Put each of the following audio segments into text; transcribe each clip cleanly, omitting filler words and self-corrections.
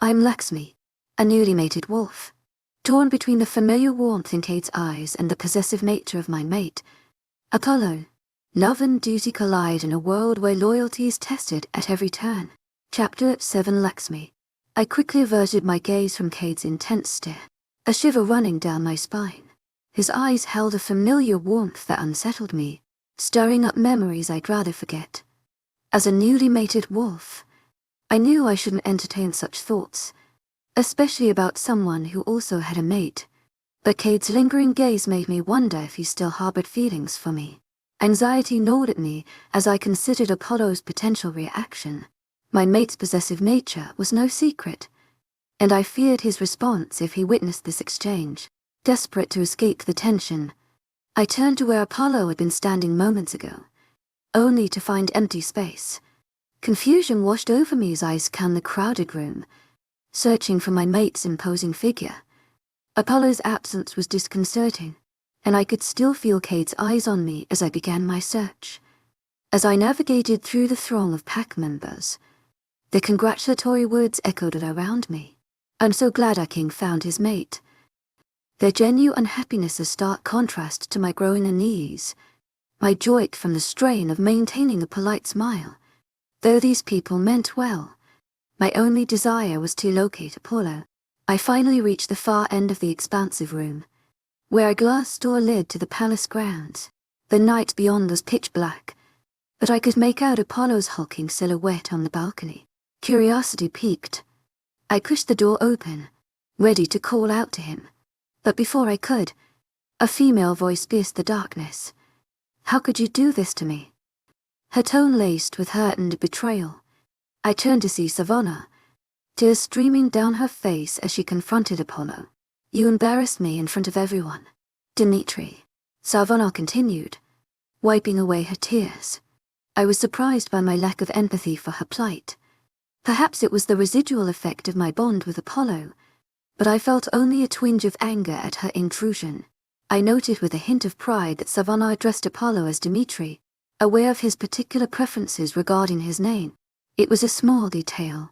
I'm Laxmi, a newly mated wolf, torn between the familiar warmth in Cade's eyes and the possessive nature of my mate, Apollo. Love and duty collide in a world where loyalty is tested at every turn. Chapter 7 Laxmi. I quickly averted my gaze from Cade's intense stare, a shiver running down my spine. His eyes held a familiar warmth that unsettled me, stirring up memories I'd rather forget. As a newly mated wolf, I knew I shouldn't entertain such thoughts, especially about someone who also had a mate. But Cade's lingering gaze made me wonder if he still harbored feelings for me. Anxiety gnawed at me as I considered Apollo's potential reaction. My mate's possessive nature was no secret, and I feared his response if he witnessed this exchange. Desperate to escape the tension, I turned to where Apollo had been standing moments ago, only to find empty space. Confusion washed over me as I scanned the crowded room, searching for my mate's imposing figure. Apollo's absence was disconcerting, and I could still feel Cade's eyes on me as I began my search. As I navigated through the throng of pack members, the congratulatory words echoed around me. "I'm so glad our king found his mate." Their genuine unhappiness a stark contrast to my growing unease, my joy from the strain of maintaining a polite smile. Though these people meant well, my only desire was to locate Apollo. I finally reached the far end of the expansive room, where a glass door led to the palace grounds. The night beyond was pitch black, but I could make out Apollo's hulking silhouette on the balcony. Curiosity piqued. I pushed the door open, ready to call out to him. But before I could, a female voice pierced the darkness. "How could you do this to me?" Her tone laced with hurt and betrayal. I turned to see Savannah, tears streaming down her face as she confronted Apollo. "You embarrassed me in front of everyone, Dimitri," Savannah continued, wiping away her tears. I was surprised by my lack of empathy for her plight. Perhaps it was the residual effect of my bond with Apollo, but I felt only a twinge of anger at her intrusion. I noted with a hint of pride that Savannah addressed Apollo as Dimitri, aware of his particular preferences regarding his name. It was a small detail,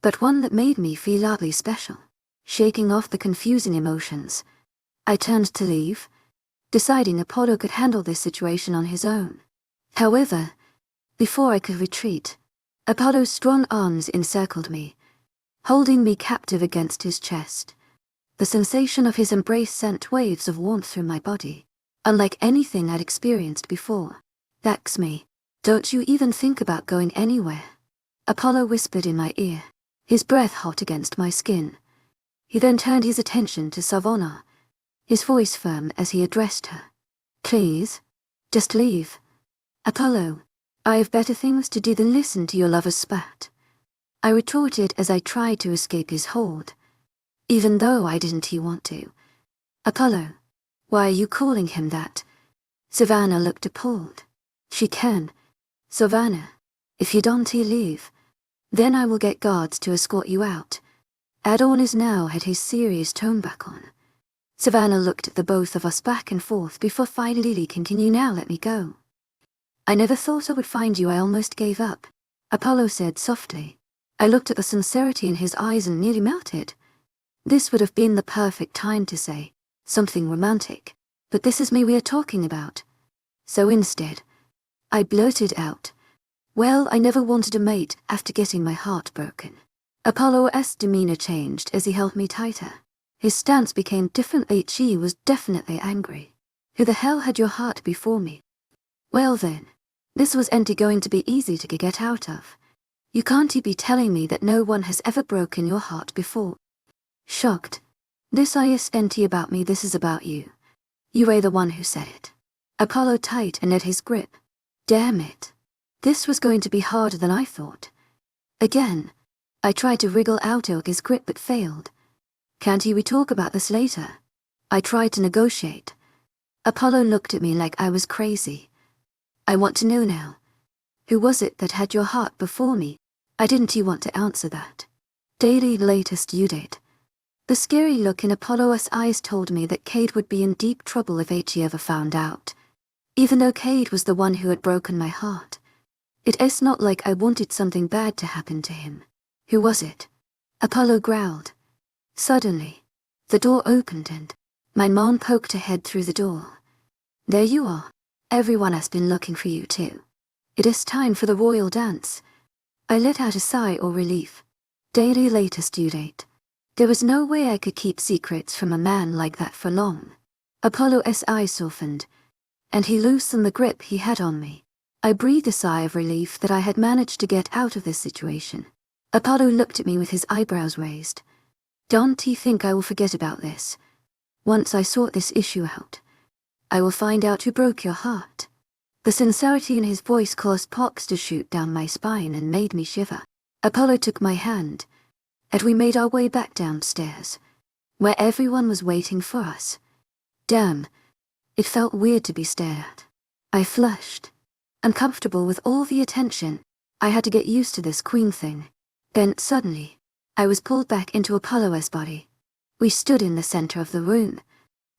but one that made me feel oddly special. Shaking off the confusing emotions, I turned to leave, deciding Apollo could handle this situation on his own. However, before I could retreat, Apollo's strong arms encircled me, holding me captive against his chest. The sensation of his embrace sent waves of warmth through my body, unlike anything I'd experienced before. "Laxmi, don't you even think about going anywhere," Apollo whispered in my ear, his breath hot against my skin. He then turned his attention to Savannah, his voice firm as he addressed her. "Please, just leave. Apollo, I have better things to do than listen to your lover's spat," I retorted as I tried to escape his hold, even though I didn't want to. "Apollo, why are you calling him that?" Savannah looked appalled. "She can. Savannah, if you don't leave, then I will get guards to escort you out." Adornis now had his serious tone back on. Savannah looked at the both of us back and forth before finally continuing, "Now let me go." "I never thought I would find you. I almost gave up," Apollo said softly. I looked at the sincerity in his eyes and nearly melted. This would have been the perfect time to say something romantic, but this is me we are talking about. So instead, I blurted out, "Well, I never wanted a mate after getting my heart broken." Apollo's demeanor changed as he held me tighter. His stance became different. He was definitely angry. "Who the hell had your heart before me?" "Well then, this was going to be easy to get out of. You can't be telling me that no one has ever broken your heart before." Shocked. "This isn't about me, this is about you. You were the one who said it." Apollo tightened at his grip. Damn it. This was going to be harder than I thought. Again, I tried to wriggle out of his grip but failed. "Can't we talk about this later?" I tried to negotiate. Apollo looked at me like I was crazy. "I want to know now. Who was it that had your heart before me?" I didn't want to answer that. "Daily latest you did." The scary look in Apollo's eyes told me that Cade would be in deep trouble if he ever found out. Even though Cade was the one who had broken my heart, it is not like I wanted something bad to happen to him. Who was it? Apollo growled. Suddenly, the door opened and my mom poked her head through the door. There you are. Everyone has been looking for you too. It is time for the royal dance. I let out a sigh of relief. Daily latest due date. There was no way I could keep secrets from a man like that for long. Apollo's eyes softened, and he loosened the grip he had on me. I breathed a sigh of relief that I had managed to get out of this situation. Apollo looked at me with his eyebrows raised. Don't you think I will forget about this? Once I sort this issue out, I will find out who broke your heart. The sincerity in his voice caused pox to shoot down my spine and made me shiver. Apollo took my hand, and we made our way back downstairs, where everyone was waiting for us. Damn, it felt weird to be stared at. I flushed, uncomfortable with all the attention. I had to get used to this queen thing. Then, suddenly, I was pulled back into Apollo's body. We stood in the center of the room,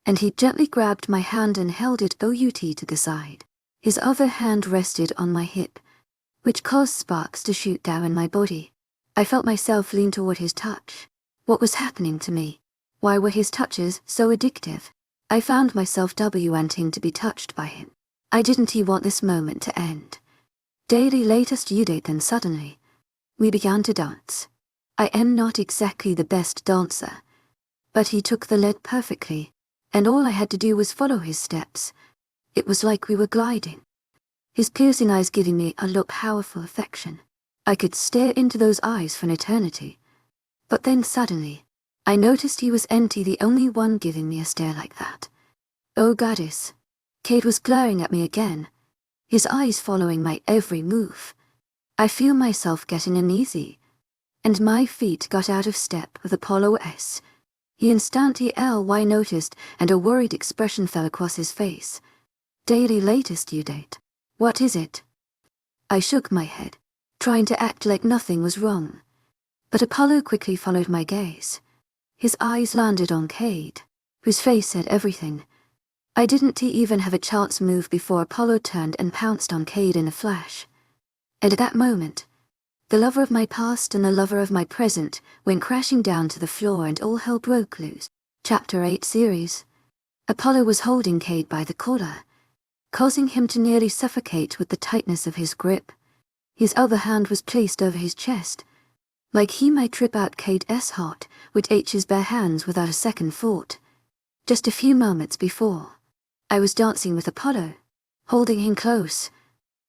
and he gently grabbed my hand and held it out to the side. His other hand rested on my hip, which caused sparks to shoot down my body. I felt myself lean toward his touch. What was happening to me? Why were his touches so addictive? I found myself wanting to be touched by him. I didn't want this moment to end. Daily latest due date, then suddenly, we began to dance. I am not exactly the best dancer, but he took the lead perfectly, and all I had to do was follow his steps. It was like we were gliding. His piercing eyes giving me a look of powerful affection. I could stare into those eyes for an eternity. But then suddenly, I noticed he was the only one giving me a stare like that. Oh goddess. Cade was glaring at me again, his eyes following my every move. I feel myself getting uneasy, and my feet got out of step with Apollo's. He instantly noticed, and a worried expression fell across his face. Daily latest due date. What is it? I shook my head, trying to act like nothing was wrong. But Apollo quickly followed my gaze. His eyes landed on Cade, whose face said everything. I didn't even have a chance to move before Apollo turned and pounced on Cade in a flash. And at that moment, the lover of my past and the lover of my present went crashing down to the floor and all hell broke loose. Chapter 8 series. Apollo was holding Cade by the collar, causing him to nearly suffocate with the tightness of his grip. His other hand was placed over his chest, like he might trip out Cade's heart with his bare hands without a second thought. Just a few moments before, I was dancing with Apollo, holding him close,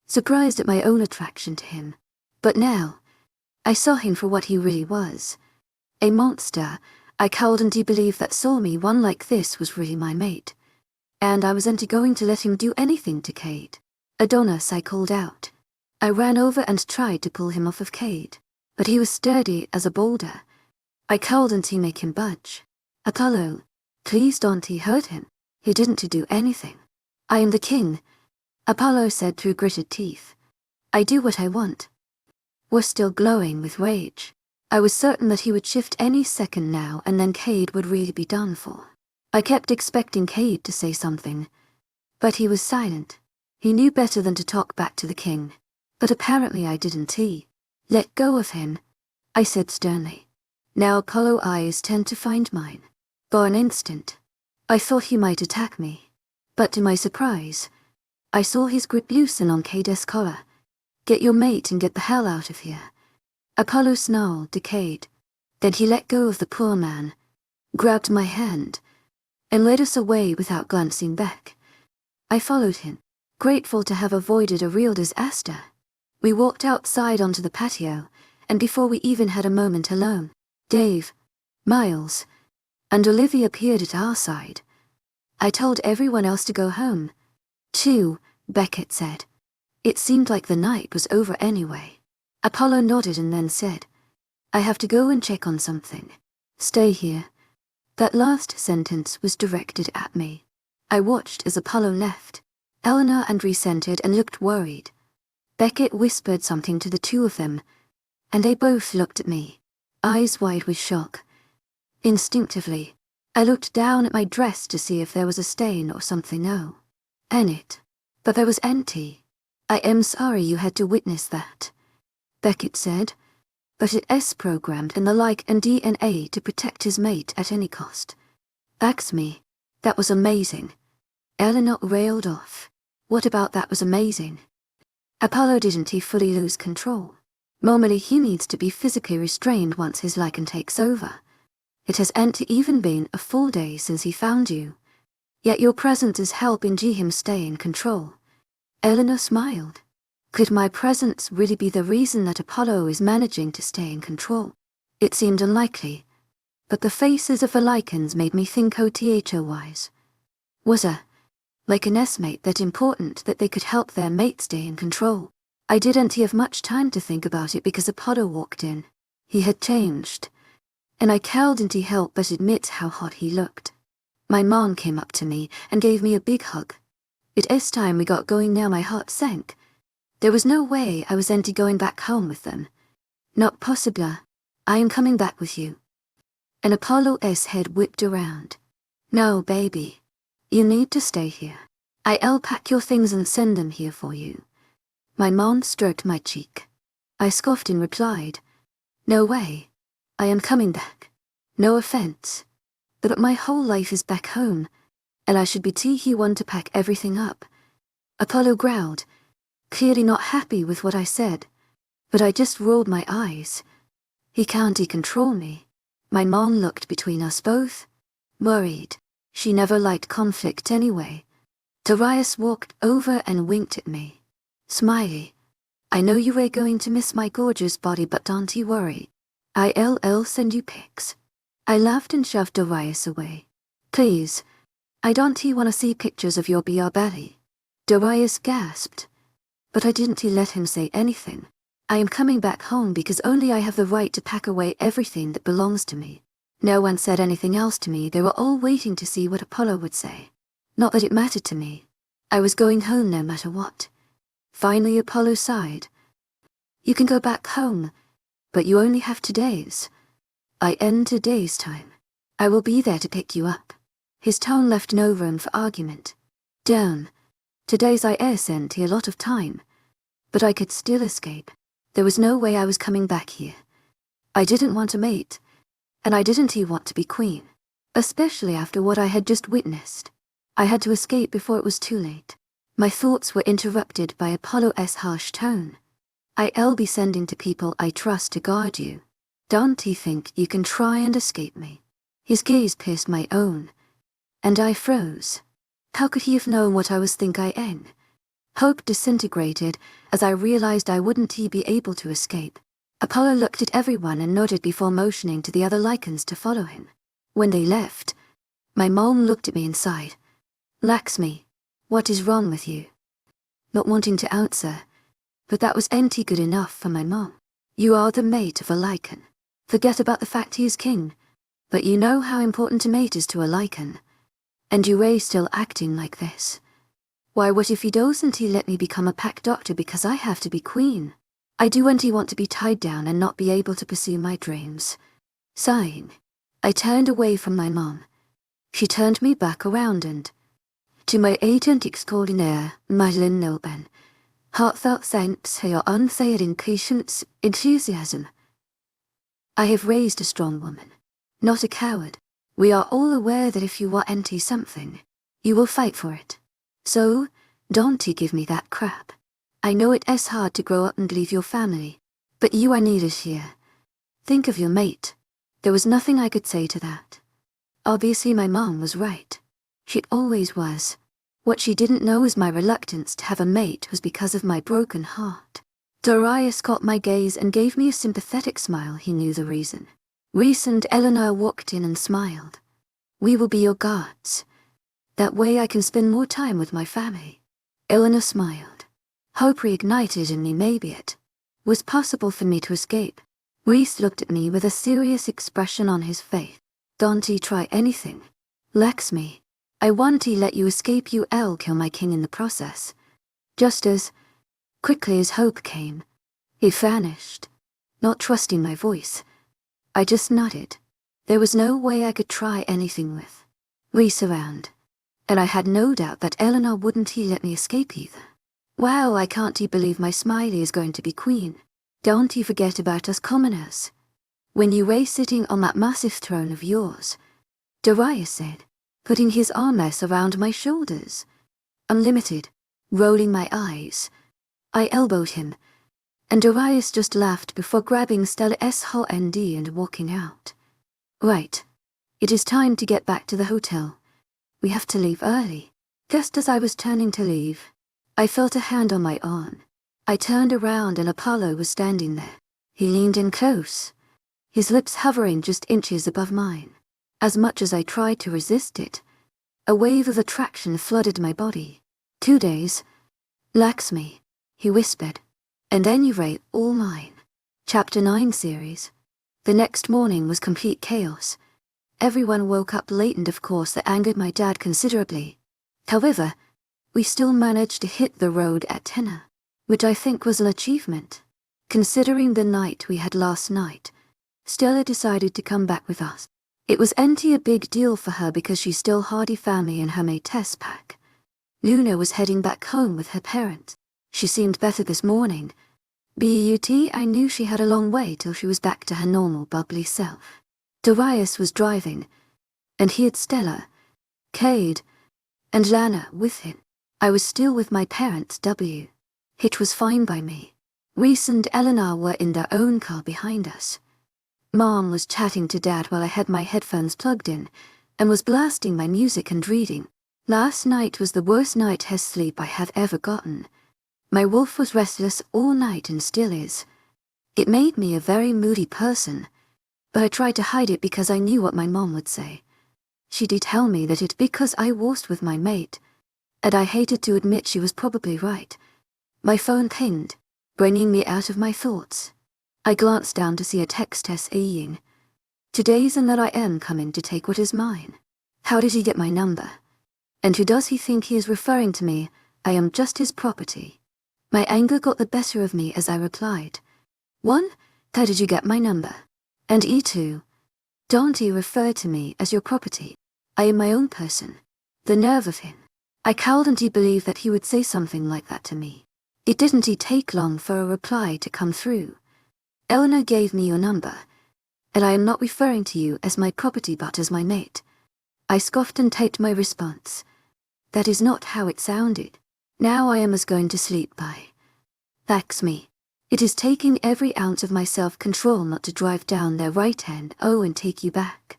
surprised at my own attraction to him. But now, I saw him for what he really was. A monster. I couldn't believe that saw me one like this was really my mate. And I wasn't going to let him do anything to Cade. Adonis, I called out. I ran over and tried to pull him off of Cade, but he was sturdy as a boulder. I couldn't make him budge. Apollo, please don't hurt him. He didn't do anything. I am the king, Apollo said through gritted teeth. I do what I want. Was still glowing with rage. I was certain that he would shift any second now, and then Cade would really be done for. I kept expecting Cade to say something, but he was silent. He knew better than to talk back to the king. But apparently I didn't. Let go of him, I said sternly. Now Apollo's eyes turned to find mine. For an instant, I thought he might attack me. But to my surprise, I saw his grip loosen on Cade's collar. Get your mate and get the hell out of here. Apollo snarled to Cade. Then he let go of the poor man, grabbed my hand, and led us away without glancing back. I followed him, grateful to have avoided a real disaster. We walked outside onto the patio, and before we even had a moment alone, Dave, Miles, and Olivia appeared at our side. I told everyone else to go home. Too, Beckett said. It seemed like the night was over anyway. Apollo nodded and then said, I have to go and check on something. Stay here. That last sentence was directed at me. I watched as Apollo left. Eleanor and Reese entered and looked worried. Beckett whispered something to the two of them, and they both looked at me, eyes wide with shock. Instinctively, I looked down at my dress to see if there was a stain or something. No. It. But there was empty. I am sorry you had to witness that, Beckett said. but it's programmed in the Lycan DNA to protect his mate at any cost. Axe me. That was amazing. Eleanor railed off. What about that was amazing? Apollo, didn't he fully lose control? Normally he needs to be physically restrained once his Lycan takes over. It hasn't even been a full day since he found you. Yet your presence is helping him stay in control. Eleanor smiled. Could my presence really be the reason that Apollo is managing to stay in control? It seemed unlikely, but the faces of the Lycans made me think otherwise. Was a Lycan's mate that important that they could help their mate stay in control? I didn't have much time to think about it because Apollo walked in. He had changed, and I couldn't help but admit how hot he looked. My mom came up to me and gave me a big hug. It is time we got going now. My heart sank. There was no way I was going back home with them. Not possible. I am coming back with you. And Apollo's head whipped around. No, baby. You need to stay here. I'll pack your things and send them here for you. My mom stroked my cheek. I scoffed and replied, no way. I am coming back. No offense. But my whole life is back home, and I should be one to pack everything up. Apollo growled, clearly not happy with what I said, but I just rolled my eyes. He can't control me. My mom looked between us both, worried. She never liked conflict anyway. Darius walked over and winked at me. Smiley. I know you were going to miss my gorgeous body, but don't you worry. I'll send you pics. I laughed and shoved Darius away. Please. I don't want to see pictures of your BR belly. Darius gasped. But I didn't let him say anything. I am coming back home because only I have the right to pack away everything that belongs to me. No one said anything else to me. They were all waiting to see what Apollo would say. Not that it mattered to me. I was going home no matter what. Finally Apollo sighed. You can go back home, but you only have 2 days. I end 2 days' time. I will be there to pick you up. His tone left no room for argument. Damn. 2 days I sent a lot of time. But I could still escape. There was no way I was coming back here. I didn't want a mate. And I didn't want to be queen. Especially after what I had just witnessed. I had to escape before it was too late. My thoughts were interrupted by Apollo's harsh tone. I'll be sending to people I trust to guard you. Don't you think you can try and escape me? His gaze pierced my own, and I froze. How could he have known what I was thinking? Hope disintegrated as I realized I wouldn't be able to escape. Apollo looked at everyone and nodded before motioning to the other Lycans to follow him. When they left, my mom looked at me and sighed. Laxmi, what is wrong with you? Not wanting to answer, but that was good enough for my mom. You are the mate of a Lycan. Forget about the fact he is king, but you know how important a mate is to a Lycan. And you are still acting like this. Why, what if he doesn't let me become a pack doctor because I have to be queen? I do want to be tied down and not be able to pursue my dreams. Sighing, I turned away from my mom. She turned me back around and, to my agent extraordinaire, Madeline Nilben, heartfelt thanks for your unfailing enthusiasm. I have raised a strong woman, not a coward. We are all aware that if you are something, you will fight for it. So, don't give me that crap. I know it is hard to grow up and leave your family, but you are needed here. Think of your mate. There was nothing I could say to that. Obviously my mom was right. She always was. What she didn't know is my reluctance to have a mate was because of my broken heart. Darius caught my gaze and gave me a sympathetic smile. He knew the reason. Reese and Eleanor walked in and smiled. We will be your guards. That way I can spend more time with my family. Eleanor smiled. Hope reignited in me. Maybe it was possible for me to escape. Reese looked at me with a serious expression on his face. Don't try anything. Laxmi, I want to let you escape. You'll kill my king in the process. Just as quickly as Hope came, he vanished. Not trusting my voice, I just nodded. There was no way I could try anything with Reese around, and I had no doubt that Eleanor wouldn't let me escape either. Wow, I can't believe my Smiley is going to be queen. Don't you forget about us commoners. When you were sitting on that massive throne of yours, Darius said, putting his armrest around my shoulders. Unlimited, rolling my eyes. I elbowed him, and Darius just laughed before grabbing Stella's hand and walking out. Right. It is time to get back to the hotel. We have to leave early. Just as I was turning to leave, I felt a hand on my arm. I turned around and Apollo was standing there. He leaned in close, his lips hovering just inches above mine. As much as I tried to resist it, a wave of attraction flooded my body. 2 days. Laxmi, he whispered. And then you rate all mine. Chapter 9 series. The next morning was complete chaos. Everyone woke up late and of course that angered my dad considerably. However, we still managed to hit the road at 10, which I think was an achievement. Considering the night we had last night, Stella decided to come back with us. It was a big deal for her because she still hardy family in her May test pack. Luna was heading back home with her parents. She seemed better this morning. But I knew she had a long way till she was back to her normal bubbly self. Darius was driving, and he had Stella, Cade, and Lana with him. I was still with my parents. Hitch was fine by me. Reese and Eleanor were in their own car behind us. Mom was chatting to Dad while I had my headphones plugged in, and was blasting my music and reading. Last night was the worst night of sleep I have ever gotten. My wolf was restless all night and still is. It made me a very moody person, but I tried to hide it because I knew what my mom would say. She did tell me that it's because I was with my mate, and I hated to admit she was probably right. My phone pinged, bringing me out of my thoughts. I glanced down to see a text saying, "Today's and that I am coming to take what is mine." How did he get my number? And who does he think he is referring to me? I am just his property. My anger got the better of me as I replied, 1. How did you get my number? And E2. Don't you refer to me as your property. I am my own person. The nerve of him. I couldn't believe that he would say something like that to me. It didn't take long for a reply to come through. Eleanor gave me your number, and I am not referring to you as my property but as my mate. I scoffed and typed my response. That is not how it sounded. Now I am as going to sleep by. That's me. It is taking every ounce of my self-control not to drive down their right hand, and take you back.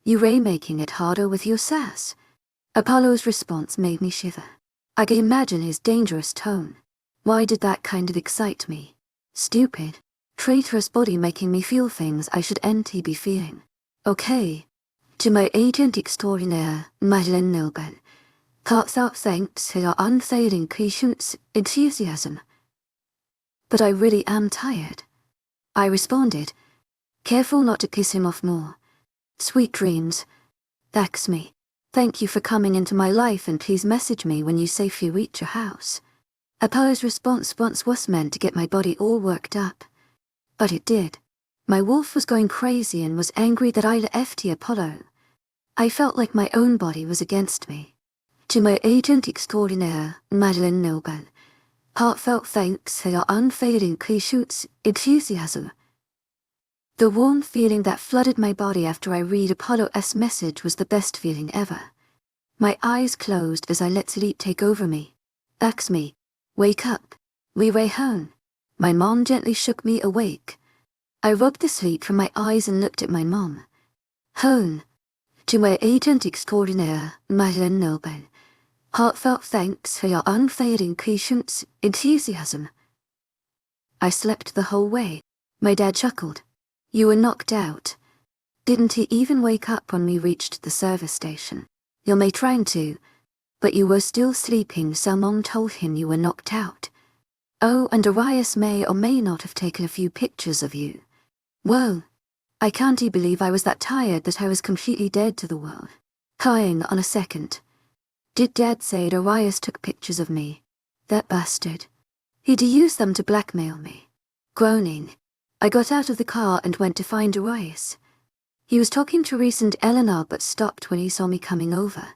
You ray making it harder with your sass. Apollo's response made me shiver. I could imagine his dangerous tone. Why did that kind of excite me? Stupid, traitorous body making me feel things I shouldn't be feeling. Okay. To my agent extraordinaire, Madeleine Nilben. Heartfelt thanks for your unfailing patience, enthusiasm. But I really am tired. I responded, careful not to piss him off more. Sweet dreams. That's me. Thank you for coming into my life and please message me when you safely reach your house. Apollo's response once was meant to get my body all worked up. But it did. My wolf was going crazy and was angry that I left Apollo. I felt like my own body was against me. To my agent extraordinaire, Madeleine Nilben. Heartfelt thanks for your unfailing patience, enthusiasm. The warm feeling that flooded my body after I read Apollo's message was the best feeling ever. My eyes closed as I let sleep take over me. That's me. Wake up. We way home. My mom gently shook me awake. I rubbed the sleep from my eyes and looked at my mom. Home. To my agent extraordinaire, Madeleine Nilben. Heartfelt thanks for your unfailing patience, enthusiasm. I slept the whole way. My dad chuckled. You were knocked out. Didn't he even wake up when we reached the service station? You may trying to, but you were still sleeping, so Mom told him you were knocked out. Oh, and Darius may or may not have taken a few pictures of you. Whoa. I can't believe I was that tired that I was completely dead to the world. Hang on a second. Did Dad say Darius took pictures of me? That bastard. He'd use them to blackmail me. Groaning, I got out of the car and went to find Darius. He was talking to Reese and Eleanor but stopped when he saw me coming over.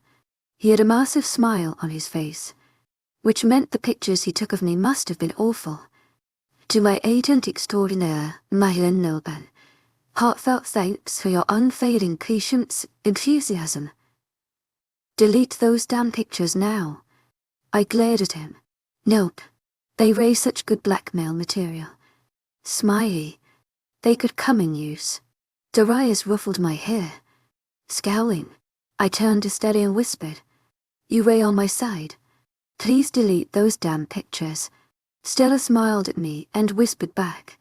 He had a massive smile on his face, which meant the pictures he took of me must have been awful. To my agent extraordinaire, Webnovel, heartfelt thanks for your unfailing patience, enthusiasm. Delete those damn pictures now. I glared at him. Nope. They raise such good blackmail material. Smiley. They could come in use. Darius ruffled my hair. Scowling, I turned to Steady and whispered, "You Ray on my side. Please delete those damn pictures." Stella smiled at me and whispered back,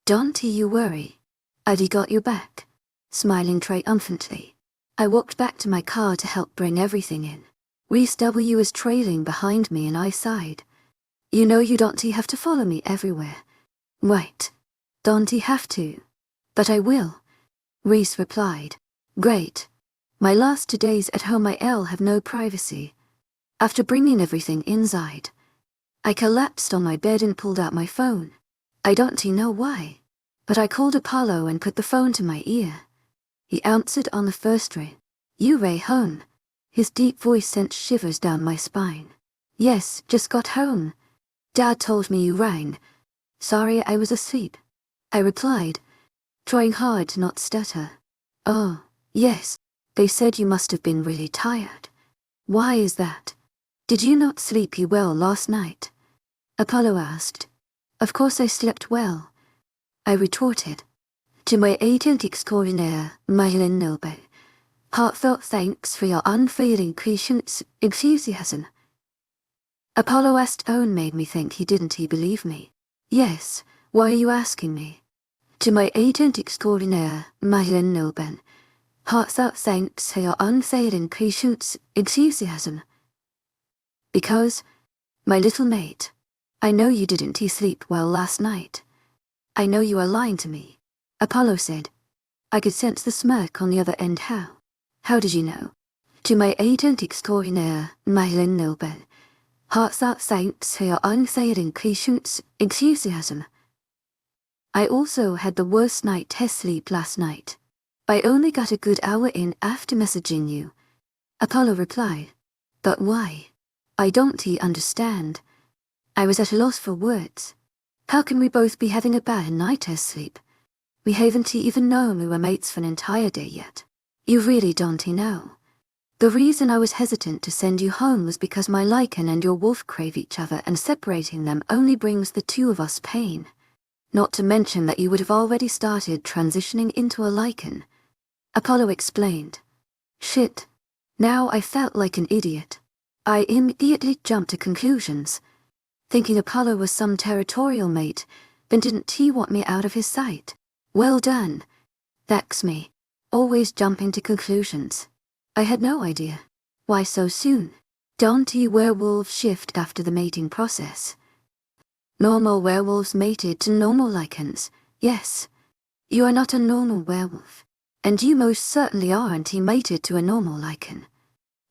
"Don't you worry. I've got your back." Smiling triumphantly, I walked back to my car to help bring everything in. Reese W was trailing behind me and I sighed. "You know you don't have to follow me everywhere." "Right. Don't have to. But I will," Reese replied. "Great. My last 2 days at home I'll have no privacy." After bringing everything inside, I collapsed on my bed and pulled out my phone. I don't know why, but I called Apollo and put the phone to my ear. He answered on the first ring. "You Ray home?" His deep voice sent shivers down my spine. "Yes, just got home. Dad told me you rang. Sorry I was asleep," I replied, trying hard to not stutter. "Oh, yes, they said you must have been really tired. Why is that? Did you not sleep well last night?" Apollo asked. "Of course I slept well," I retorted. To my agent extraordinaire, Webnovel, heartfelt thanks for your unfailing patience, enthusiasm. Apollo asked Owen made me think he didn't believe me. "Yes, why are you asking me?" To my agent extraordinaire, Webnovel, heartfelt thanks for your unfailing patience, enthusiasm. "Because, my little mate, I know you didn't sleep well last night. I know you are lying to me," Apollo said. I could sense the smirk on the other end. How did you know?" To my agent extraordinaire, Webnovel, heartfelt thanks for your unfailing patience, enthusiasm. "I also had the worst night test sleep last night. I only got a good hour in after messaging you," Apollo replied. "But why? I don't understand." I was at a loss for words. How can we both be having a bad night test sleep? We haven't even known we were mates for an entire day yet. You really don't know. The reason I was hesitant to send you home was because my Lycan and your wolf crave each other and separating them only brings the two of us pain. Not to mention that you would have already started transitioning into a Lycan," Apollo explained. Shit. Now I felt like an idiot. I immediately jumped to conclusions, thinking Apollo was some territorial mate, but didn't he want me out of his sight? Well done. That's me. Always jumping to conclusions. I had no idea. Why so soon? Don't werewolves shift after the mating process? Normal werewolves mated to normal Lycans, yes. You are not a normal werewolf, and you most certainly aren't mated to a normal Lycan.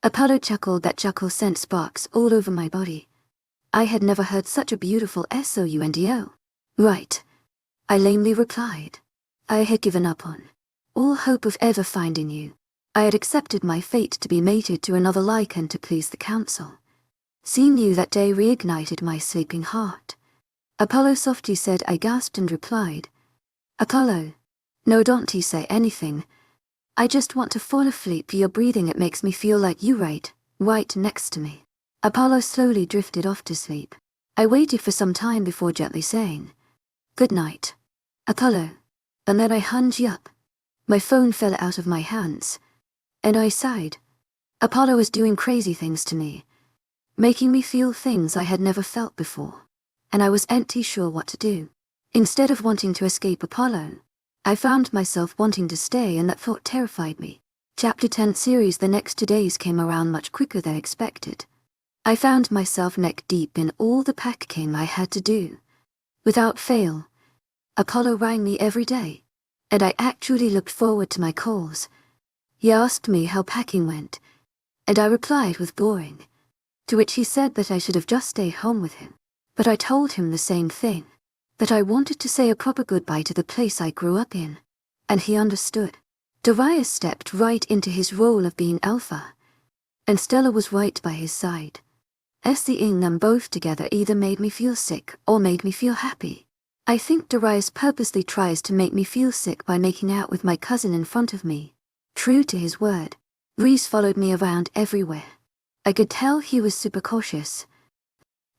Apollo chuckled. That chuckle sent sparks all over my body. I had never heard such a beautiful SOUNDO. Right, I lamely replied. I had given up on all hope of ever finding you. I had accepted my fate to be mated to another Lycan to please the council. Seeing you that day reignited my sleeping heart. Apollo softly said. I gasped and replied, "Apollo, no, don't say anything. I just want to fall asleep. Your breathing, it makes me feel like you right next to me." Apollo slowly drifted off to sleep. I waited for some time before gently saying, "Good night, Apollo," and then I hung up. My phone fell out of my hands, and I sighed. Apollo was doing crazy things to me, making me feel things I had never felt before, and I was sure what to do. Instead of wanting to escape Apollo, I found myself wanting to stay, and that thought terrified me. Chapter 10 series. The next 2 days came around much quicker than expected. I found myself neck deep in all the packing I had to do. Without fail, Apollo rang me every day, and I actually looked forward to my calls. He asked me how packing went, and I replied with boring, to which he said that I should have just stayed home with him. But I told him the same thing, that I wanted to say a proper goodbye to the place I grew up in, and he understood. Darius stepped right into his role of being alpha, and Stella was right by his side. Seeing them both together either made me feel sick or made me feel happy. I think Darius purposely tries to make me feel sick by making out with my cousin in front of me. True to his word, Reese followed me around everywhere. I could tell he was super cautious.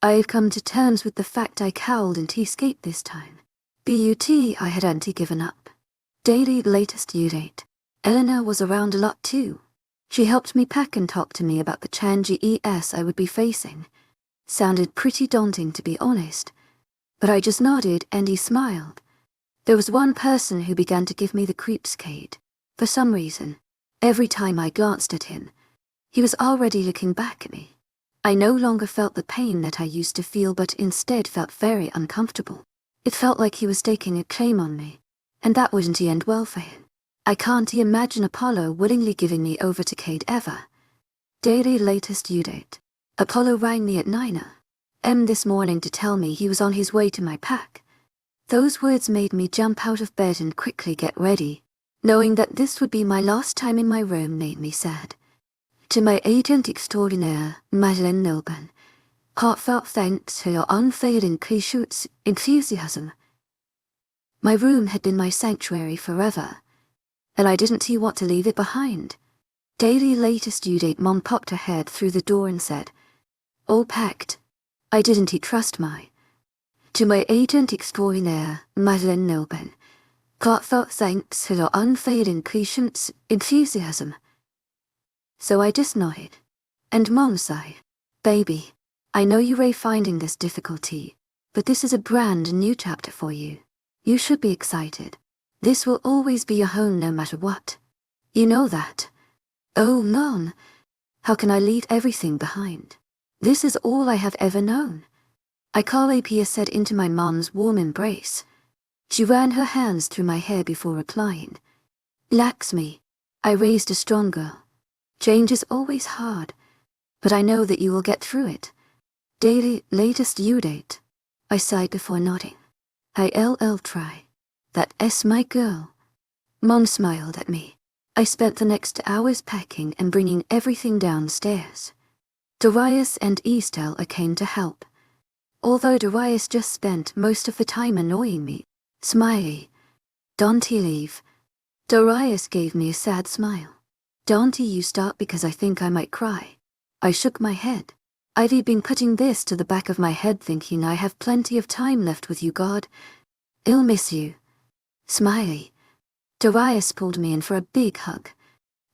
I've come to terms with the fact I cowled and he escaped this time. I had given up. Daily latest due date. Eleanor was around a lot too. She helped me pack and talk to me about the challenges I would be facing. Sounded pretty daunting, to be honest. But I just nodded and he smiled. There was one person who began to give me the creepscade. For some reason, every time I glanced at him, he was already looking back at me. I no longer felt the pain that I used to feel, but instead felt very uncomfortable. It felt like he was staking a claim on me, and that wouldn't end well for him. I can't imagine Apollo willingly giving me over to Cade ever. Daily latest due date. Apollo rang me at 9 a.m. this morning to tell me he was on his way to my pack. Those words made me jump out of bed and quickly get ready. Knowing that this would be my last time in my room made me sad. To my agent extraordinaire, Madeleine Nilban, heartfelt thanks for your unfailing enthusiasm. My room had been my sanctuary forever, and I didn't see what to leave it behind. Daily latest due date. Mom popped her head through the door and said, "All packed." I didn't trust my. To my agent extraordinaire, Madeleine Nilban, heartfelt thanks for your unfailing enthusiasm. So I just nodded. And Mom sighed, "Baby, I know you are finding this difficulty, but this is a brand new chapter for you. You should be excited. This will always be your home no matter what. You know that." "Oh, Mom, how can I leave everything behind? This is all I have ever known." I calmly said into my mom's warm embrace. She ran her hands through my hair before replying. "Laxmi," I raised a strong girl. "Change is always hard, but I know that you will get through it." Daily latest due date. I sighed before nodding. "I'll try. That's my girl." Mom smiled at me. I spent the next hours packing and bringing everything downstairs. Darius and Estelle came to help. Although Darius just spent most of the time annoying me. "Smiley, don't you leave." Darius gave me a sad smile. "Don't you start because I think I might cry." I shook my head. I've been putting this to the back of my head thinking I have plenty of time left with you, God. I'll miss you. Smiley. Darius pulled me in for a big hug.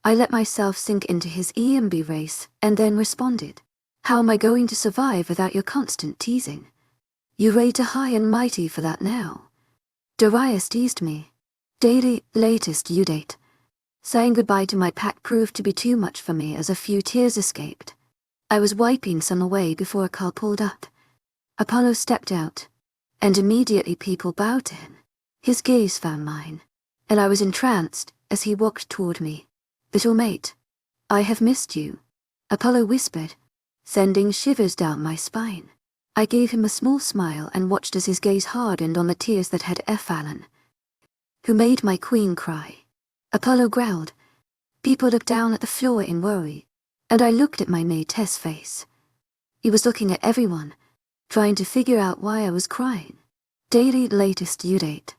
I let myself sink into his embrace and then responded, "How am I going to survive without your constant teasing? You rate high and mighty for that now." Darius teased me. Daily latest due date. Saying goodbye to my pack proved to be too much for me as a few tears escaped. I was wiping some away before a car pulled up. Apollo stepped out, and immediately people bowed to him. His gaze found mine, and I was entranced as he walked toward me. "Little mate, I have missed you," Apollo whispered, sending shivers down my spine. I gave him a small smile and watched as his gaze hardened on the tears that had fallen. "Who made my queen cry?" Apollo growled. People looked down at the floor in worry, and I looked at my mate Tess' face. He was looking at everyone, trying to figure out why I was crying. Daily latest due date.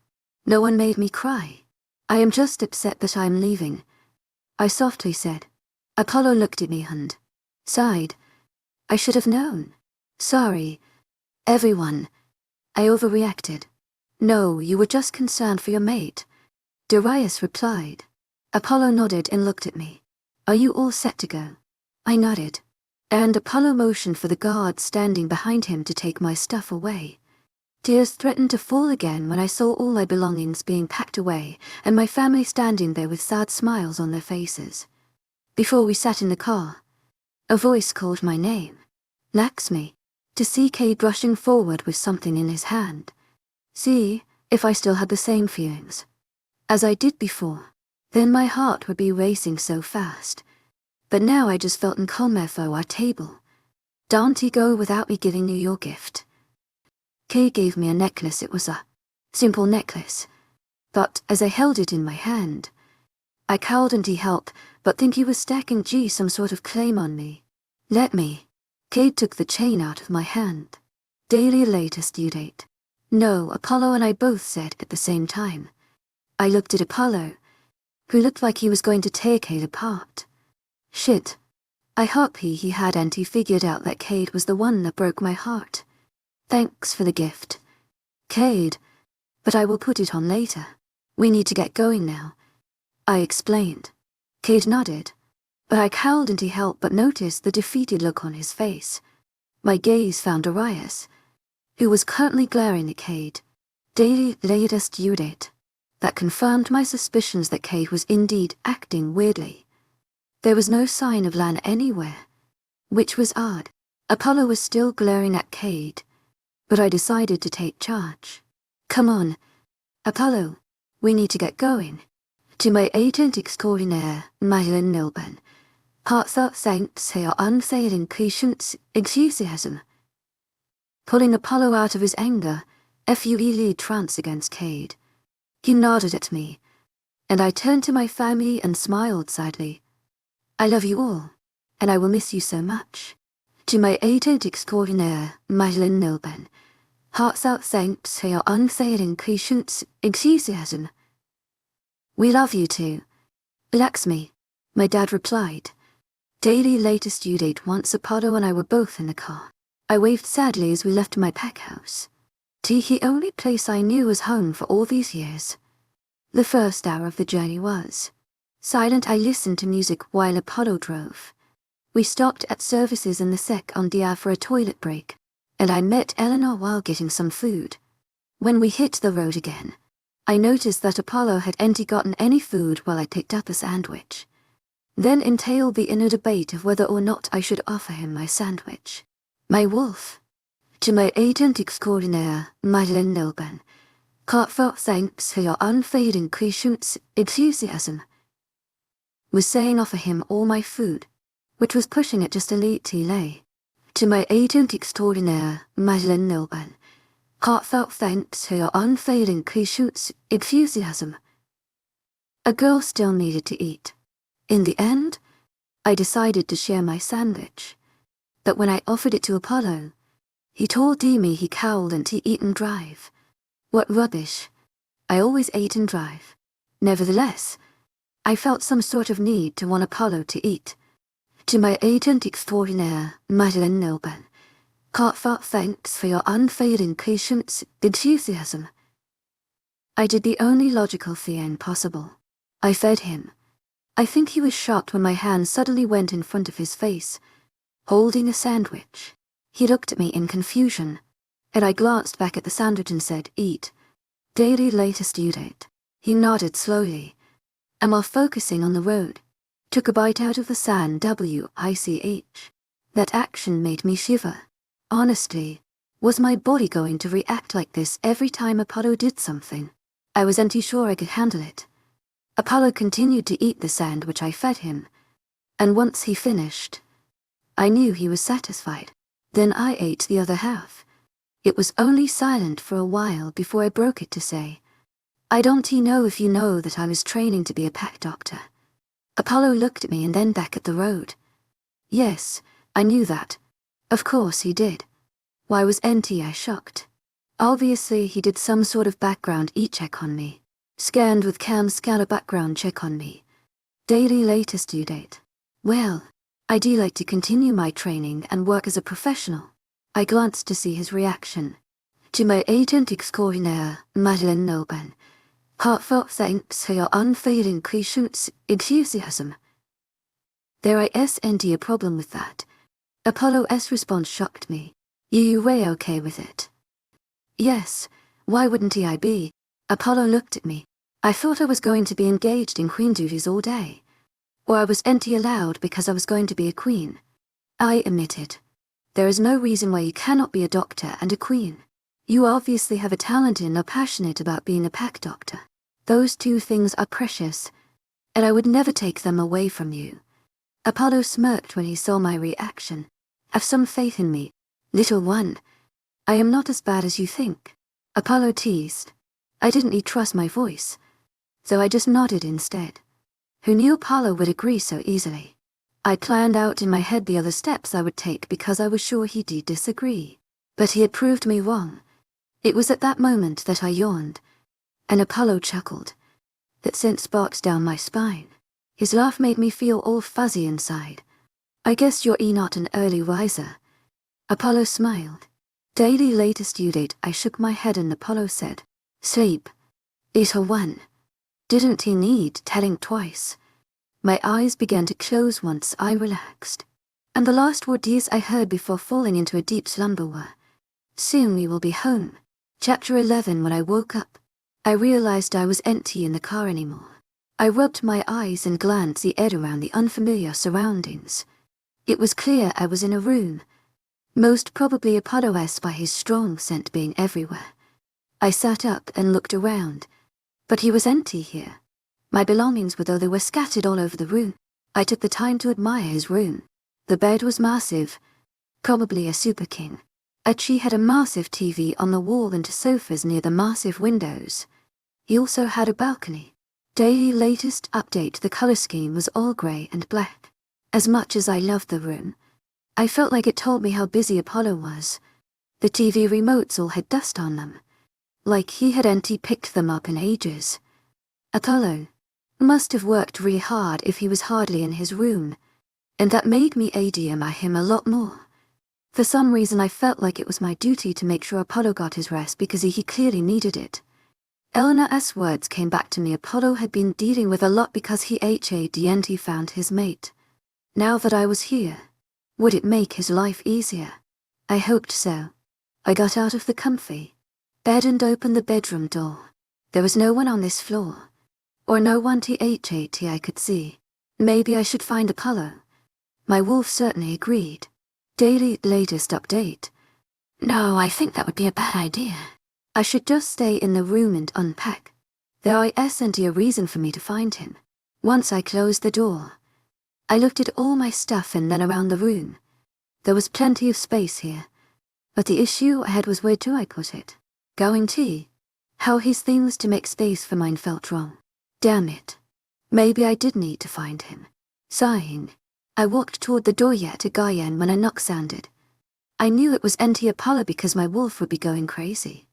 No one made me cry. I am just upset that I'm leaving, I softly said. Apollo looked at me and sighed. "I should have known. Sorry. Everyone. I overreacted." "No, you were just concerned for your mate," Darius replied. Apollo nodded and looked at me. "Are you all set to go?" I nodded, and Apollo motioned for the guard standing behind him to take my stuff away. Tears threatened to fall again when I saw all my belongings being packed away and my family standing there with sad smiles on their faces. Before we sat in the car, a voice called my name. Laxmi, to see Cade rushing forward with something in his hand. See if I still had the same feelings as I did before. Then my heart would be racing so fast. But now I just felt calmer for our table. "Don't you go without me giving you your gift." Kay gave me a necklace. It was a simple necklace, but as I held it in my hand, I cowed and he helped, but think he was stacking some sort of claim on me. "Let me." Kate took the chain out of my hand. Daily latest due date. No, Apollo and I both said at the same time. I looked at Apollo, who looked like he was going to tear Cade apart. Shit. I hope he hadn't figured out that Cade was the one that broke my heart. Thanks for the gift, Cade, but I will put it on later. We need to get going now, I explained. Cade nodded, but I cowled and he helped but noticed the defeated look on his face. My gaze found Arias, who was currently glaring at Cade. Daily latest date. That confirmed my suspicions that Cade was indeed acting weirdly. There was no sign of Lan anywhere, which was odd. Apollo was still glaring at Cade, but I decided to take charge. Come on, Apollo, we need to get going. To my agent extraordinaire, Madeline Nilben, heartfelt thanks for your unfailing patience, enthusiasm. Pulling Apollo out of his anger, FUE trance against Cade. He nodded at me, and I turned to my family and smiled sadly. I love you all, and I will miss you so much. To my agent extraordinaire, Madeline Nilben, heartfelt thanks for your unfailing patience, enthusiasm. We love you too. Laxmi, my dad replied. Daily latest due date once Apollo and I were both in the car. I waved sadly as we left my pack house. The only place I knew was home for all these years. The first hour of the journey was silent. I listened to music while Apollo drove. We stopped at services in the Sec on Dia for a toilet break, and I met Eleanor while getting some food. When we hit the road again, I noticed that Apollo hadn't gotten any food while I picked up a sandwich. Then entailed the inner debate of whether or not I should offer him my sandwich. My wolf. To my agent extraordinaire, Madeline Nilben, heartfelt thanks for your unfading patience, enthusiasm. Was saying offer him all my food, which was pushing it just a little lay. To my agent extraordinaire, Madeline Nilben, heartfelt thanks for your unfailing patience, enthusiasm. A girl still needed to eat. In the end, I decided to share my sandwich. But when I offered it to Apollo, he told me he cowled and he eat and drive. What rubbish. I always ate and drive. Nevertheless, I felt some sort of need to want Apollo to eat. To my agent extraordinaire, Madeline Nilben, heartfelt thanks for your unfailing patience, enthusiasm. I did the only logical thing possible. I fed him. I think he was shocked when my hand suddenly went in front of his face, holding a sandwich. He looked at me in confusion, and I glanced back at the sandwich and said, eat. Daily latest due date. He nodded slowly, and while focusing on the road, took a bite out of the sandwich. That action made me shiver. Honestly, was my body going to react like this every time Apollo did something? I wasn't sure I could handle it. Apollo continued to eat the sandwich I fed him, and once he finished, I knew he was satisfied. Then I ate the other half. It was only silent for a while before I broke it to say, I don't know if you know that I was training to be a pack doctor. Apollo looked at me and then back at the road. Yes, I knew that. Of course he did. Why was I shocked? Obviously he did some sort of background e-check on me. Scanned with scanner background check on me. Daily latest due date. Well, I'd like to continue my training and work as a professional. I glanced to see his reaction. To my agent extraordinaire, Madeline Nilben, heartfelt thanks for your unfailing patience, enthusiasm. There isn't a problem with that. Apollo's response shocked me. You were okay with it? Yes, why wouldn't I be? Apollo looked at me. I thought I was going to be engaged in queen duties all day. Or I was allowed because I was going to be a queen. I admitted. There is no reason why you cannot be a doctor and a queen. You obviously have a talent and are passionate about being a pack doctor. Those two things are precious, and I would never take them away from you. Apollo smirked when he saw my reaction. Have some faith in me, little one. I am not as bad as you think. Apollo teased. I didn't trust my voice, so I just nodded instead. Who knew Apollo would agree so easily? I planned out in my head the other steps I would take because I was sure he did disagree. But he had proved me wrong. It was at that moment that I yawned, and Apollo chuckled. That sent sparks down my spine. His laugh made me feel all fuzzy inside. I guess you're not an early riser. Apollo smiled. Daily latest due date. I shook my head and Apollo said, sleep. Is her one. Didn't he need telling twice? My eyes began to close once I relaxed. And the last words I heard before falling into a deep slumber were, soon we will be home. Chapter 11. When I woke up, I realized I was empty in the car anymore. I rubbed my eyes and glanced the head around the unfamiliar surroundings. It was clear I was in a room, most probably Apollo's by his strong scent being everywhere. I sat up and looked around, but he was empty here. My belongings were, though they were scattered all over the room. I took the time to admire his room. The bed was massive, probably a super king. A tree had a massive TV on the wall and sofas near the massive windows. He also had a balcony. Daily latest update. The color scheme was all grey and black. As much as I loved the room, I felt like it told me how busy Apollo was. The TV remotes all had dust on them, like he hadn't picked them up in ages. Apollo must have worked really hard if he was hardly in his room, and that made me admire him a lot more. For some reason I felt like it was my duty to make sure Apollo got his rest because he clearly needed it. Eleanor's words came back to me. Apollo had been dealing with a lot because he hadn't found his mate. Now that I was here, would it make his life easier? I hoped so. I got out of the comfy bed and opened the bedroom door. There was no one on this floor, or no one I could see. Maybe I should find Apollo. My wolf certainly agreed. Daily latest update. No, I think that would be a bad idea. I should just stay in the room and unpack. There isn't a reason for me to find him. Once I closed the door, I looked at all my stuff and then around the room. There was plenty of space here, but the issue I had was where do I put it? Going to? How his things to make space for mine felt wrong. Damn it. Maybe I did need to find him. Sighing, I walked toward the door yet again when a knock sounded. I knew it was Apollo because my wolf would be going crazy.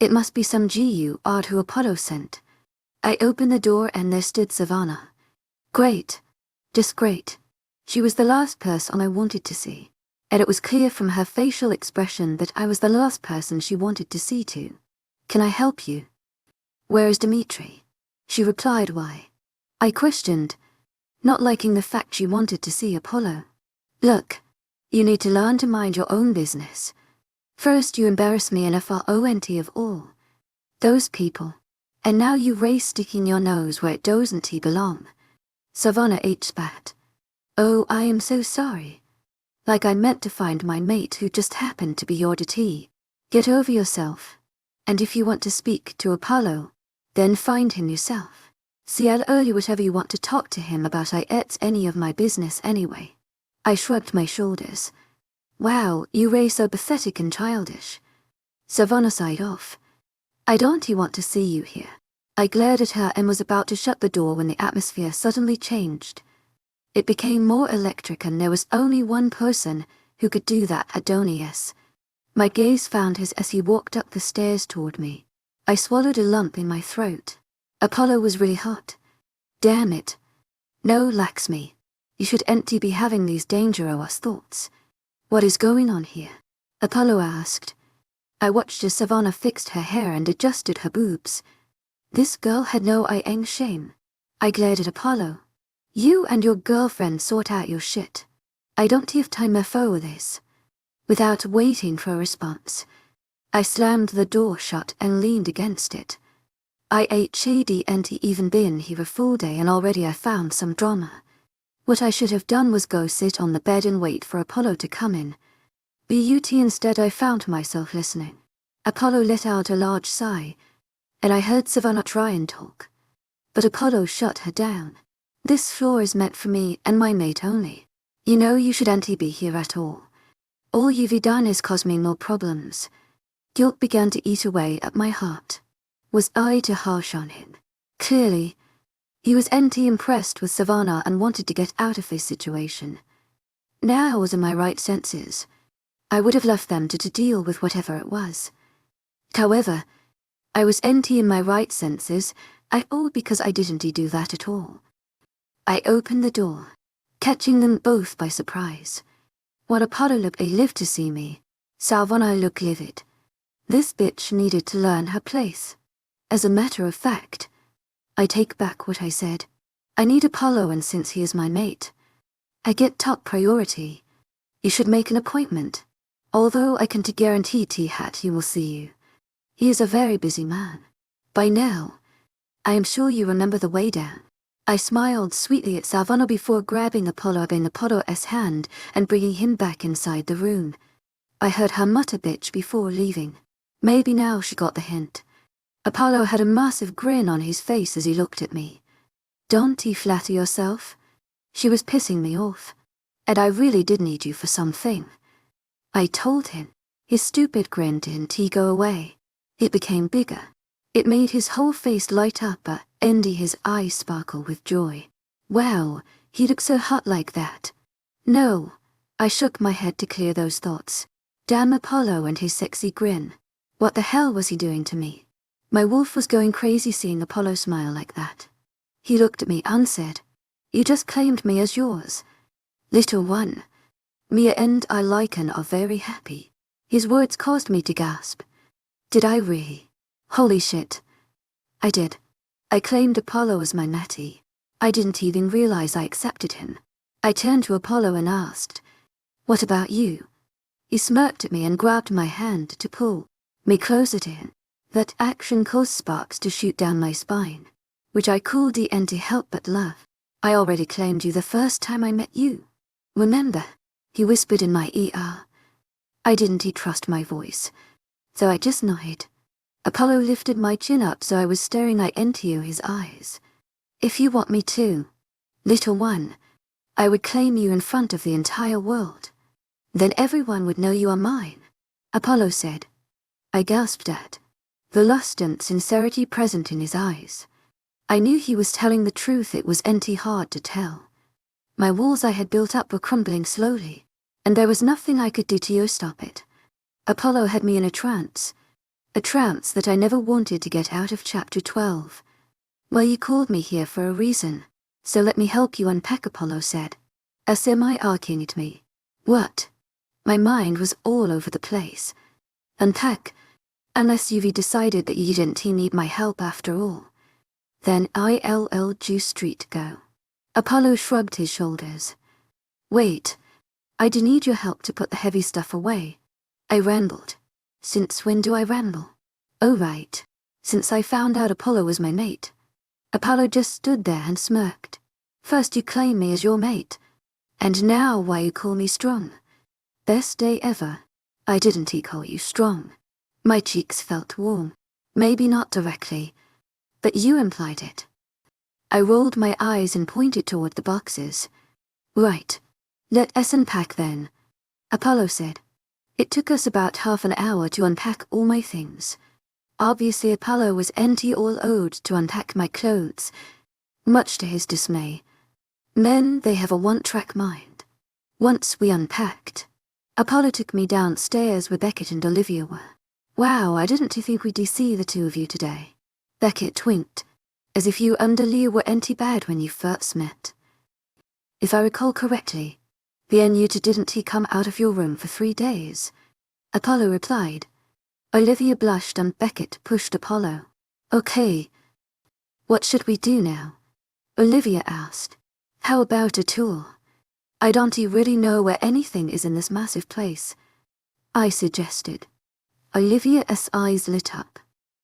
It must be some GUard who Apollo sent. I opened the door and there stood Savannah. Great. Just great. She was the last person I wanted to see, and it was clear from her facial expression that I was the last person she wanted to see too. Can I help you? Where is Dimitri? She replied, why? I questioned, not liking the fact she wanted to see Apollo. Look, you need to learn to mind your own business. First you embarrass me in front of all those people, and now you race sticking your nose where it doesn't belong. Savannah spat. Oh, I am so sorry. Like I meant to find my mate who just happened to be your DT. Get over yourself. And if you want to speak to Apollo, then find him yourself. See, I'll owe you whatever you want to talk to him about. It's any of my business anyway. I shrugged my shoulders. Wow, you raise so pathetic and childish. Savannah sighed off. I don't want to see you here. I glared at her and was about to shut the door when the atmosphere suddenly changed. It became more electric and there was only one person who could do that, Adonis. My gaze found his as he walked up the stairs toward me. I swallowed a lump in my throat. Apollo was really hot. Damn it. No, lax me. You should be having these dangerous thoughts. What is going on here? Apollo asked. I watched as Savannah fixed her hair and adjusted her boobs. This girl had no shame. I glared at Apollo. You and your girlfriend sort out your shit. I don't have time for this. Without waiting for a response, I slammed the door shut and leaned against it. I hadn't even been here a full day and already I found some drama. What I should have done was go sit on the bed and wait for Apollo to come in. But instead I found myself listening. Apollo let out a large sigh, and I heard Savannah try and talk. But Apollo shut her down. This floor is meant for me and my mate only. You know you shouldn't be here at all. All you've done is cause me more problems. Guilt began to eat away at my heart. Was I too harsh on him? Clearly, he was impressed with Savannah and wanted to get out of this situation. Now I was in my right senses. I would have left them to deal with whatever it was. However, I was empty in my right senses, all because I didn't do that at all. I opened the door, catching them both by surprise. What Apollo looked live to see me. Savannah looked livid. This bitch needed to learn her place. As a matter of fact, I take back what I said. I need Apollo, and since he is my mate, I get top priority. You should make an appointment. Although I can't guarantee he will see you. He is a very busy man. By now, I am sure you remember the way down. I smiled sweetly at Savannah before grabbing Apollo's hand and bringing him back inside the room. I heard her mutter bitch before leaving. Maybe now she got the hint. Apollo had a massive grin on his face as he looked at me. Don't you flatter yourself? She was pissing me off. And I really did need you for something. I told him. His stupid grin didn't go away. It became bigger. It made his whole face light up, and his eyes sparkle with joy. Wow, he looked so hot like that. No, I shook my head to clear those thoughts. Damn Apollo and his sexy grin. What the hell was he doing to me? My wolf was going crazy seeing Apollo smile like that. He looked at me and said, "You just claimed me as yours. Little one, me and I Lycan are very happy." His words caused me to gasp. Did I really? Holy shit. I did. I claimed Apollo as my natty. I didn't even realize I accepted him. I turned to Apollo and asked, "What about you?" He smirked at me and grabbed my hand to pull me closer to him. That action caused sparks to shoot down my spine, which I couldn't help but love. "I already claimed you the first time I met you. Remember?" He whispered in my ear. I didn't trust my voice, so I just nodded. Apollo lifted my chin up so I was staring into his eyes. "If you want me to, little one, I would claim you in front of the entire world. Then everyone would know you are mine," Apollo said. I gasped at the lust and sincerity present in his eyes. I knew he was telling the truth. It was hard to tell. My walls I had built up were crumbling slowly, and there was nothing I could do to stop it. Apollo had me in a trance that I never wanted to get out of. Chapter 12. "Well, you called me here for a reason, so let me help you unpack," Apollo said, semi-arcing at me. What? My mind was all over the place. Unpack? Unless you've decided that you didn't need my help after all. Then I'll juice street go. Apollo shrugged his shoulders. Wait, I do need your help to put the heavy stuff away. I rambled. Since when do I ramble? Oh right, since I found out Apollo was my mate. Apollo just stood there and smirked. First you claim me as your mate, and now why you call me strong. Best day ever. I didn't call you strong. My cheeks felt warm. Maybe not directly, but you implied it. I rolled my eyes and pointed toward the boxes. Right. Let us unpack then, Apollo said. It took us about half an hour to unpack all my things. Obviously Apollo was all owed to unpack my clothes, much to his dismay. Men, they have a one-track mind. Once we unpacked, Apollo took me downstairs where Beckett and Olivia were. Wow, I didn't think we'd see the two of you today. Beckett winked, as if you and Olivia were bad when you first met. If I recall correctly, you didn't come out of your room for 3 days, Apollo replied. Olivia blushed and Beckett pushed Apollo. Okay. What should we do now? Olivia asked. How about a tour? I don't really know where anything is in this massive place, I suggested. Olivia's eyes lit up.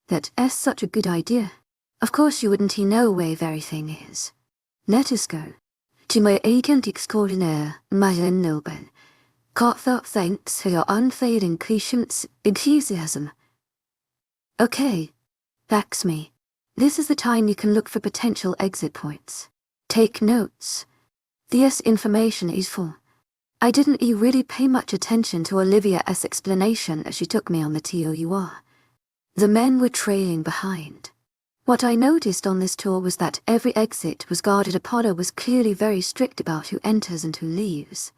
That's such a good idea. Of course you wouldn't know where everything is. Let us go. To my agent extraordinaire, Mayan Noble. Heartfelt thanks for your unfailing patience, enthusiasm. Okay. Backs me. This is the time you can look for potential exit points. Take notes. This information is for. I didn't really pay much attention to Olivia's explanation as she took me on the TOUR. The men were trailing behind. What I noticed on this tour was that every exit was guarded. Apollo was clearly very strict about who enters and who leaves.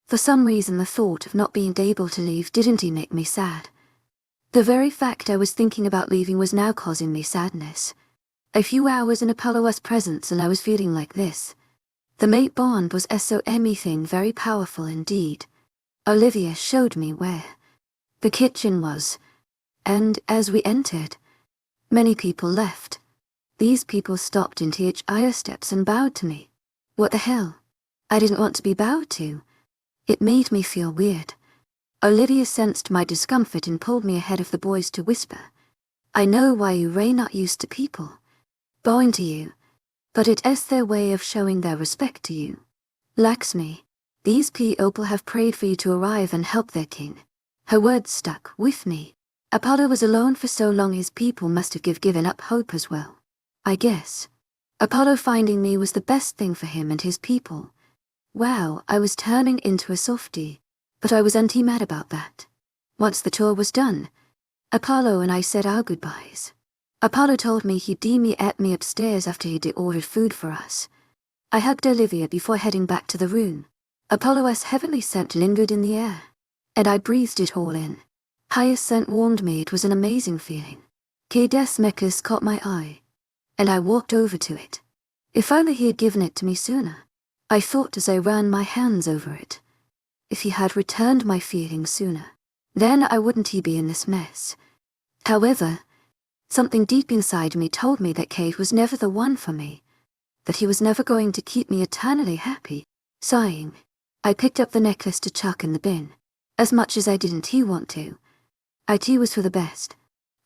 For some reason the thought of not being able to leave didn't make me sad. The very fact I was thinking about leaving was now causing me sadness. A few hours in Apollo's presence and I was feeling like this. The mate bond was so anything very powerful indeed. Olivia showed me where the kitchen was, and as we entered, many people left. These people stopped into each aisle steps and bowed to me. What the hell? I didn't want to be bowed to. It made me feel weird. Olivia sensed my discomfort and pulled me ahead of the boys to whisper, "I know why you are not used to people bowing to you, but it is their way of showing their respect to you. Lakshmi, these people have prayed for you to arrive and help their king." Her words stuck with me. Apollo was alone for so long his people must have given up hope as well. I guess. Apollo finding me was the best thing for him and his people. Wow, I was turning into a softie, but I was anti-mad about that. Once the tour was done, Apollo and I said our goodbyes. Apollo told me he'd meet me upstairs after he'd ordered food for us. I hugged Olivia before heading back to the room. Apollo's heavenly scent lingered in the air, and I breathed it all in. Highest scent warned me it was an amazing feeling. K's necklace caught my eye, and I walked over to it. If only he had given it to me sooner, I thought as I ran my hands over it. If he had returned my feelings sooner, then I wouldn't be in this mess. However, something deep inside me told me that Kate was never the one for me, that he was never going to keep me eternally happy. Sighing, I picked up the necklace to chuck in the bin. As much as I didn't want to, it was for the best.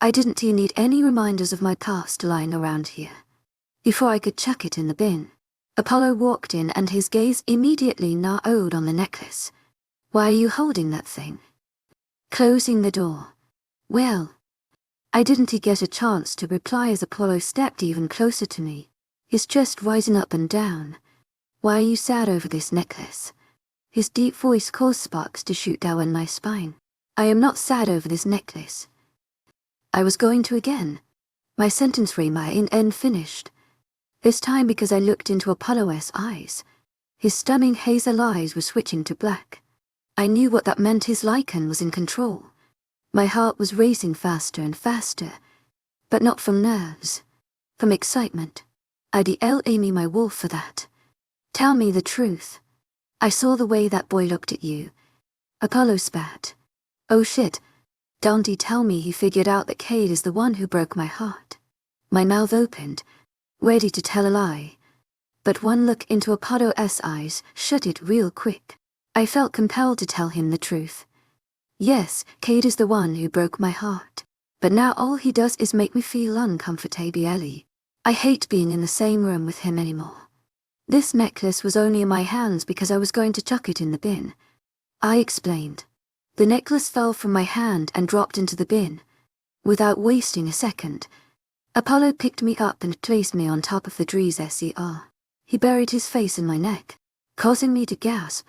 I didn't need any reminders of my past lying around here. Before I could chuck it in the bin, Apollo walked in and his gaze immediately narrowed on the necklace. "Why are you holding that thing?" Closing the door. Well, I didn't get a chance to reply as Apollo stepped even closer to me, his chest rising up and down. "Why are you sad over this necklace?" His deep voice caused sparks to shoot down my spine. "I am not sad over this necklace." I was going to again. My sentence remained unfinished. This time because I looked into Apollo's eyes. His stunning hazel eyes were switching to black. I knew what that meant. His Lycan was in control. My heart was racing faster and faster, but not from nerves, from excitement. I'd me my wolf for that. "Tell me the truth. I saw the way that boy looked at you." Apollo spat. "Oh shit. Don't he tell me he figured out that Cade is the one who broke my heart?" My mouth opened, ready to tell a lie. But one look into Apollo's eyes shut it real quick. I felt compelled to tell him the truth. Yes, Cade is the one who broke my heart. But now all he does is make me feel uncomfortable. I hate being in the same room with him anymore. This necklace was only in my hands because I was going to chuck it in the bin. I explained. The necklace fell from my hand and dropped into the bin. Without wasting a second, Apollo picked me up and placed me on top of the tree's SCR. He buried his face in my neck, causing me to gasp.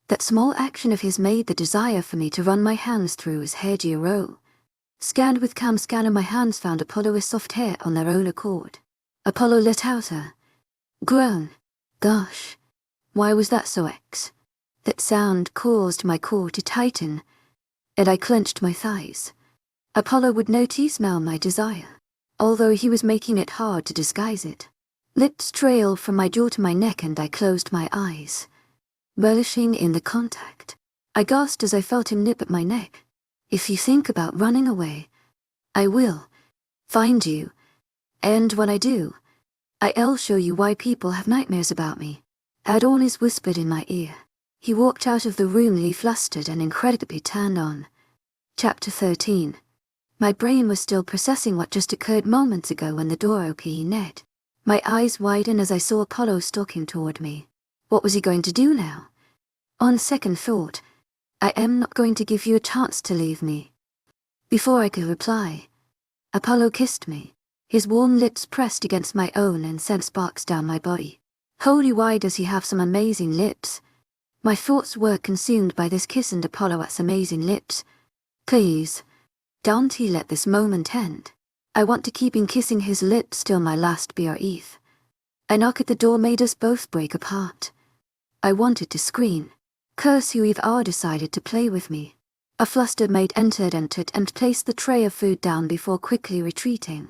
That small action of his made the desire for me to run my hands through his hair roll. Scanned with cam scanner, my hands found Apollo's soft hair on their own accord. Apollo let out a groan. Gosh, why was that so X? That sound caused my core to tighten, and I clenched my thighs. Apollo would smell my desire, although he was making it hard to disguise it. Lips trailed from my jaw to my neck and I closed my eyes, relishing in the contact. I gasped as I felt him nip at my neck. "If you think about running away, I will find you, and when I do, I'll show you why people have nightmares about me." Adonis whispered in my ear. He walked out of the room flustered and incredibly turned on. Chapter 13. My brain was still processing what just occurred moments ago when the door opened. My eyes widened as I saw Apollo stalking toward me. What was he going to do now? On second thought, I am not going to give you a chance to leave me. Before I could reply, Apollo kissed me. His warm lips pressed against my own and sent sparks down my body. Holy, why does he have some amazing lips? My thoughts were consumed by this kiss and Apollo's amazing lips. Please, don't he let this moment end. I want to keep kissing his lips till my last breath. A knock at the door made us both break apart. I wanted to scream, curse who decided to play with me. A flustered maid entered and placed the tray of food down before quickly retreating.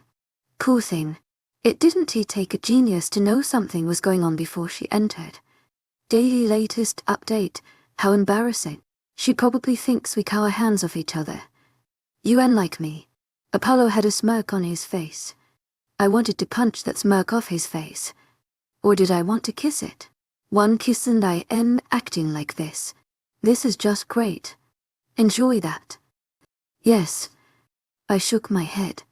Poor thing. It didn't take a genius to know something was going on before she entered. Daily latest update. How embarrassing. She probably thinks we cow our hands off each other. You ain't like me. Apollo had a smirk on his face. I wanted to punch that smirk off his face. Or did I want to kiss it? One kiss and I am acting like this. This is just great. Enjoy that. Yes. I shook my head.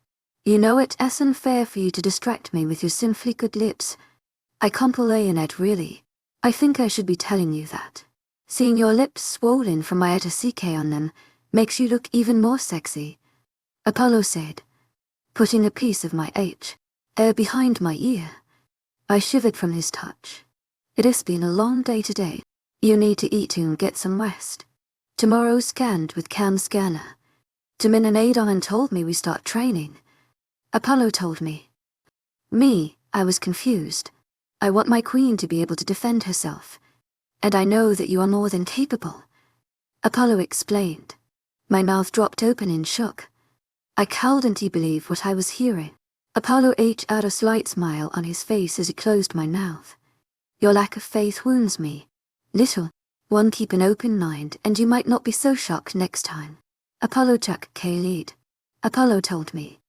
You know it isn't fair for you to distract me with your sinfully good lips. I can't complain it really. I think I should be telling you that. Seeing your lips swollen from my ATCK on them makes you look even more sexy. Apollo said, putting a piece of my air behind my ear. I shivered from his touch. It has been a long day today. You need to eat and get some rest. Tomorrow scanned with cam scanner. Tamin and Adon told me we start training. Apollo told me. I was confused. I want my queen to be able to defend herself. And I know that you are more than capable. Apollo explained. My mouth dropped open in shock. I couldn't believe what I was hearing. Apollo had a slight smile on his face as he closed my mouth. Your lack of faith wounds me. Little one, keep an open mind and you might not be so shocked next time. Apollo Chuck K-lead. Apollo told me.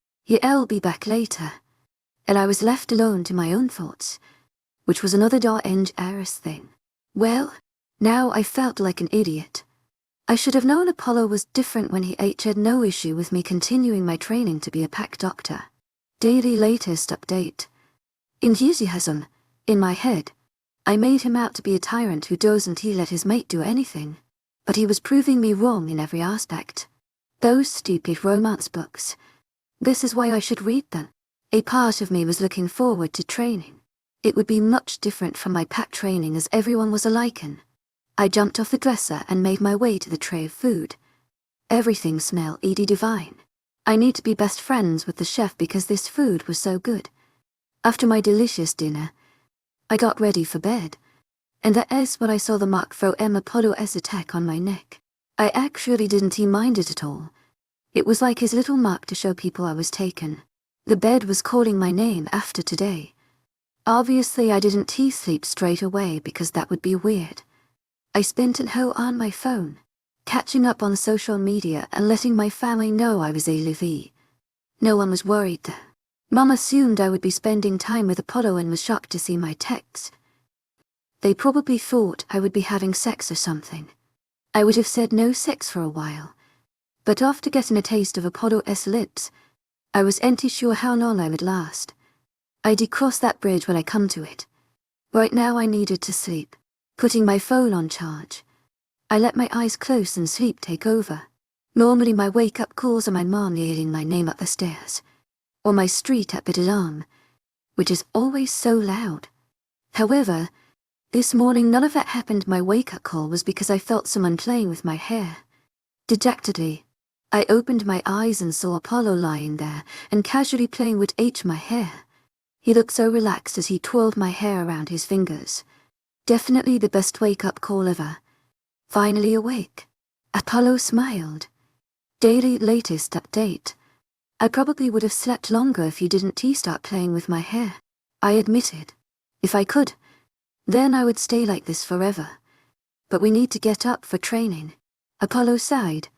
I'll be back later. And I was left alone to my own thoughts, which was another Heiress thing. Well, now I felt like an idiot. I should have known Apollo was different when he had no issue with me continuing my training to be a pack doctor. Daily latest update. Enthusiasm. In my head, I made him out to be a tyrant who doesn't let his mate do anything. But he was proving me wrong in every aspect. Those stupid romance books. This is why I should read them. A part of me was looking forward to training. It would be much different from my pack training as everyone was a Lycan. I jumped off the dresser and made my way to the tray of food. Everything smelled divine. I need to be best friends with the chef because this food was so good. After my delicious dinner, I got ready for bed. And that is when I saw the mark from Apollo's attack on my neck. I actually didn't mind it at all. It was like his little mark to show people I was taken. The bed was calling my name after today. Obviously I didn't sleep straight away because that would be weird. I spent an hour on my phone, catching up on social media and letting my family know I was alive. No one was worried there. Mom assumed I would be spending time with Apollo and was shocked to see my text. They probably thought I would be having sex or something. I would have said no sex for a while. But after getting a taste of Apollo's lips, I was sure how long I would last. I'd cross that bridge when I come to it. Right now I needed to sleep, putting my phone on charge. I let my eyes close and sleep take over. Normally my wake-up calls are my mom yelling my name up the stairs, or my street at bit alarm, which is always so loud. However, this morning none of that happened. My wake-up call was because I felt someone playing with my hair. Dejectedly, I opened my eyes and saw Apollo lying there and casually playing with my hair. He looked so relaxed as he twirled my hair around his fingers. Definitely the best wake-up call ever. Finally awake. Apollo smiled. Daily latest update. I probably would have slept longer if you didn't start playing with my hair. I admitted. If I could, then I would stay like this forever. But we need to get up for training. Apollo sighed,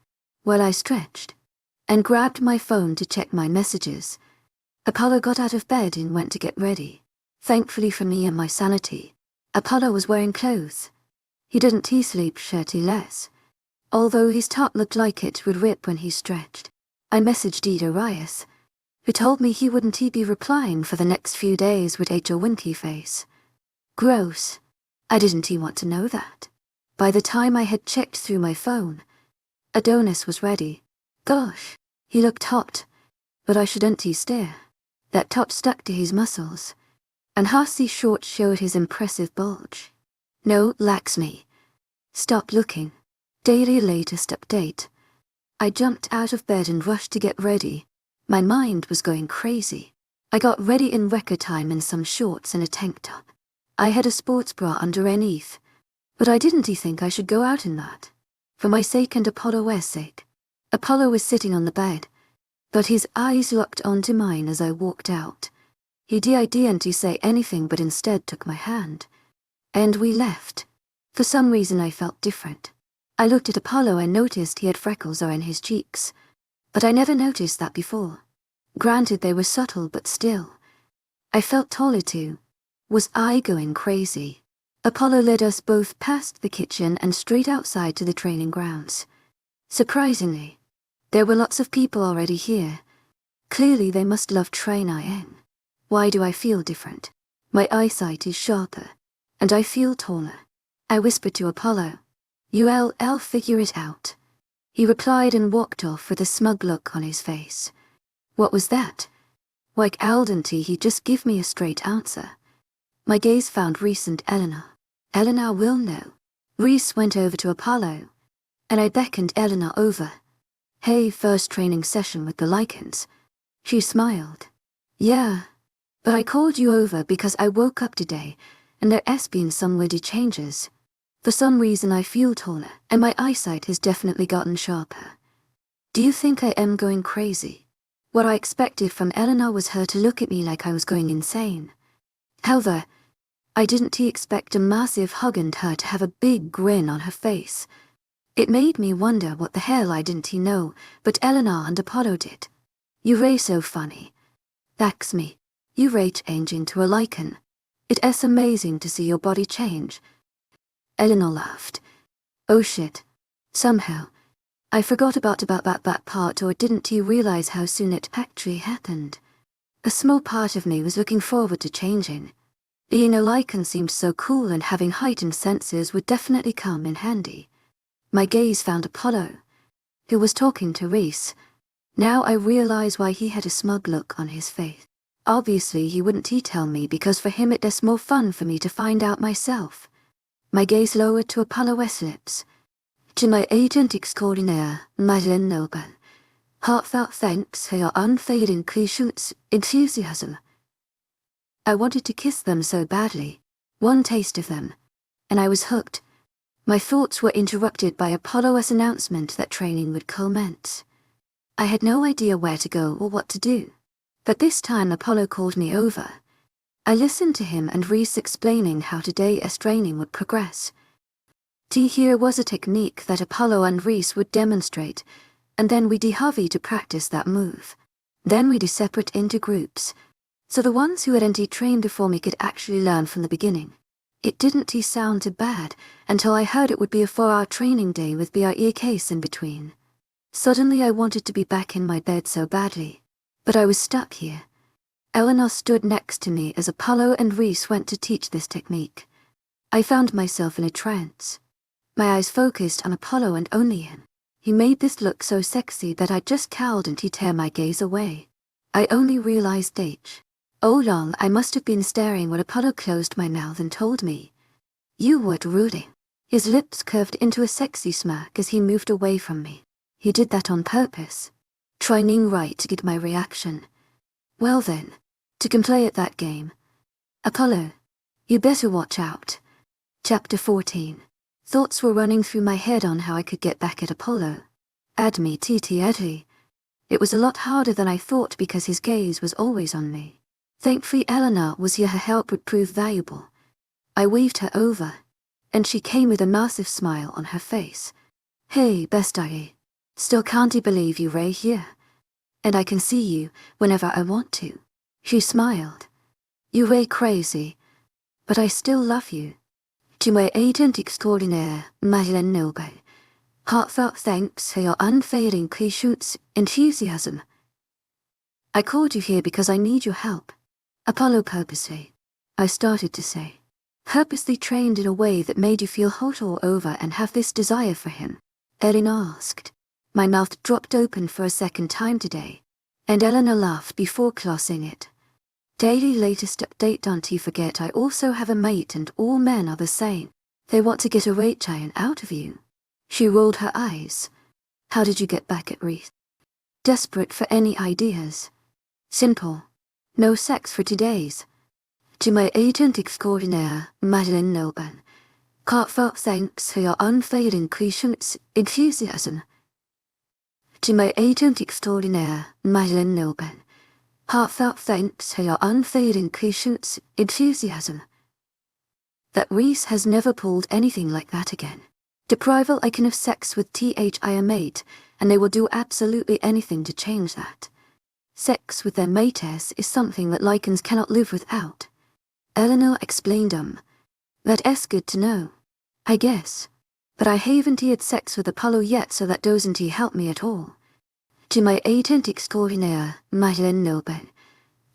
while I stretched, and grabbed my phone to check my messages. Apollo got out of bed and went to get ready. Thankfully for me and my sanity, Apollo was wearing clothes. He didn't sleep shirty less, although his top looked like it would rip when he stretched. I messaged Arias, who told me he wouldn't be replying for the next few days with a winky face. Gross. I didn't want to know that. By the time I had checked through my phone, Adonis was ready. Gosh, he looked hot, but I shouldn't stare. That top stuck to his muscles, and Harsey shorts showed his impressive bulge. No, lax me. Stop looking. Daily latest update. I jumped out of bed and rushed to get ready. My mind was going crazy. I got ready in record time in some shorts and a tank top. I had a sports bra underneath, but I didn't think I should go out in that. For my sake and Apollo's sake. Apollo was sitting on the bed, but his eyes locked onto mine as I walked out. He didn't say anything but instead took my hand. And we left. For some reason I felt different. I looked at Apollo and noticed he had freckles on his cheeks. But I never noticed that before. Granted they were subtle, but still. I felt taller too. Was I going crazy? Apollo led us both past the kitchen and straight outside to the training grounds. Surprisingly, there were lots of people already here. Clearly they must love training. Why do I feel different? My eyesight is sharper, and I feel taller. I whispered to Apollo, "I'll figure it out." He replied and walked off with a smug look on his face. What was that? Why didn't he just give me a straight answer? My gaze found Reese and Eleanor. Eleanor will know. Reese went over to Apollo, and I beckoned Eleanor over. "Hey, first training session with the Lycans." She smiled. "Yeah, but I called you over because I woke up today, and there's been some weird changes. For some reason I feel taller, and my eyesight has definitely gotten sharper. Do you think I am going crazy?" What I expected from Eleanor was her to look at me like I was going insane. However, I didn't expect a massive hug and her to have a big grin on her face. It made me wonder what the hell I didn't know, but Eleanor and Apollo did. "You're so funny." "That's me. You change into a Lycan. It is amazing to see your body change." Eleanor laughed. "Oh shit. Somehow, I forgot about that part, or didn't you realize how soon it actually happened? A small part of me was looking forward to changing. Being a Lycan seemed so cool, and having heightened senses would definitely come in handy." My gaze found Apollo, who was talking to Reese. Now I realize why he had a smug look on his face. Obviously he wouldn't tell me because for him it's more fun for me to find out myself. My gaze lowered to Apollo's lips. "To my agent extraordinaire, Madeleine Noble, heartfelt thanks for your unfailing patience, enthusiasm." I wanted to kiss them so badly, one taste of them, and I was hooked. My thoughts were interrupted by Apollo's announcement that training would commence. I had no idea where to go or what to do, but this time Apollo called me over. I listened to him and Reese explaining how today's training would progress. Here was a technique that Apollo and Reese would demonstrate, and then we'd hurry to practice that move. Then we'd separate into groups, so the ones who hadn't trained before me could actually learn from the beginning. It didn't sound too bad until I heard it would be a 4-hour training day with a case in between. Suddenly I wanted to be back in my bed so badly, but I was stuck here. Eleanor stood next to me as Apollo and Reese went to teach this technique. I found myself in a trance. My eyes focused on Apollo and only him. He made this look so sexy that I just cowed and he tear my gaze away. I only realized oh long I must have been staring when Apollo closed my mouth and told me, "You were rooting." His lips curved into a sexy smirk as he moved away from me. He did that on purpose, trying right to get my reaction. Well then, to play at that game. "Apollo, you better watch out." Chapter 14. Thoughts were running through my head on how I could get back at Apollo. Admi. It was a lot harder than I thought because his gaze was always on me. Thankfully Eleanor was here, her help would prove valuable. I waved her over, and she came with a massive smile on her face. "Hey, bestie. Still can't believe you're right here. And I can see you whenever I want to." She smiled. "You're crazy, but I still love you. To my agent extraordinaire, Madeleine Noble, heartfelt thanks for your unfailing patience, enthusiasm. I called you here because I need your help." Apollo purposely, I started to say, purposely trained in a way that made you feel hot all over and have this desire for him? Eleanor asked. My mouth dropped open for a second time today, and Eleanor laughed before closing it. "Daily latest update, don't you forget I also have a mate and all men are the same. They want to get a rate giant out of you." She rolled her eyes. "How did you get back at Reese?" "Desperate for any ideas. Simple. No sex for 2 days. To my agent extraordinaire, Madeleine Noble, Heartfelt thanks for your unfailing patience, enthusiasm. To my agent extraordinaire, Madeleine Nobel. Heartfelt thanks for your unfailing patience, enthusiasm. That Reese has never pulled anything like that again. Deprive Lycan of sex with their mate, and they will do absolutely anything to change that. Sex with their mates is something that Lycans cannot live without. Eleanor explained That's good to know. I guess. But I haven't had sex with Apollo yet, so that doesn't help me at all. To my agent extraordinaire, Madeleine Nobel.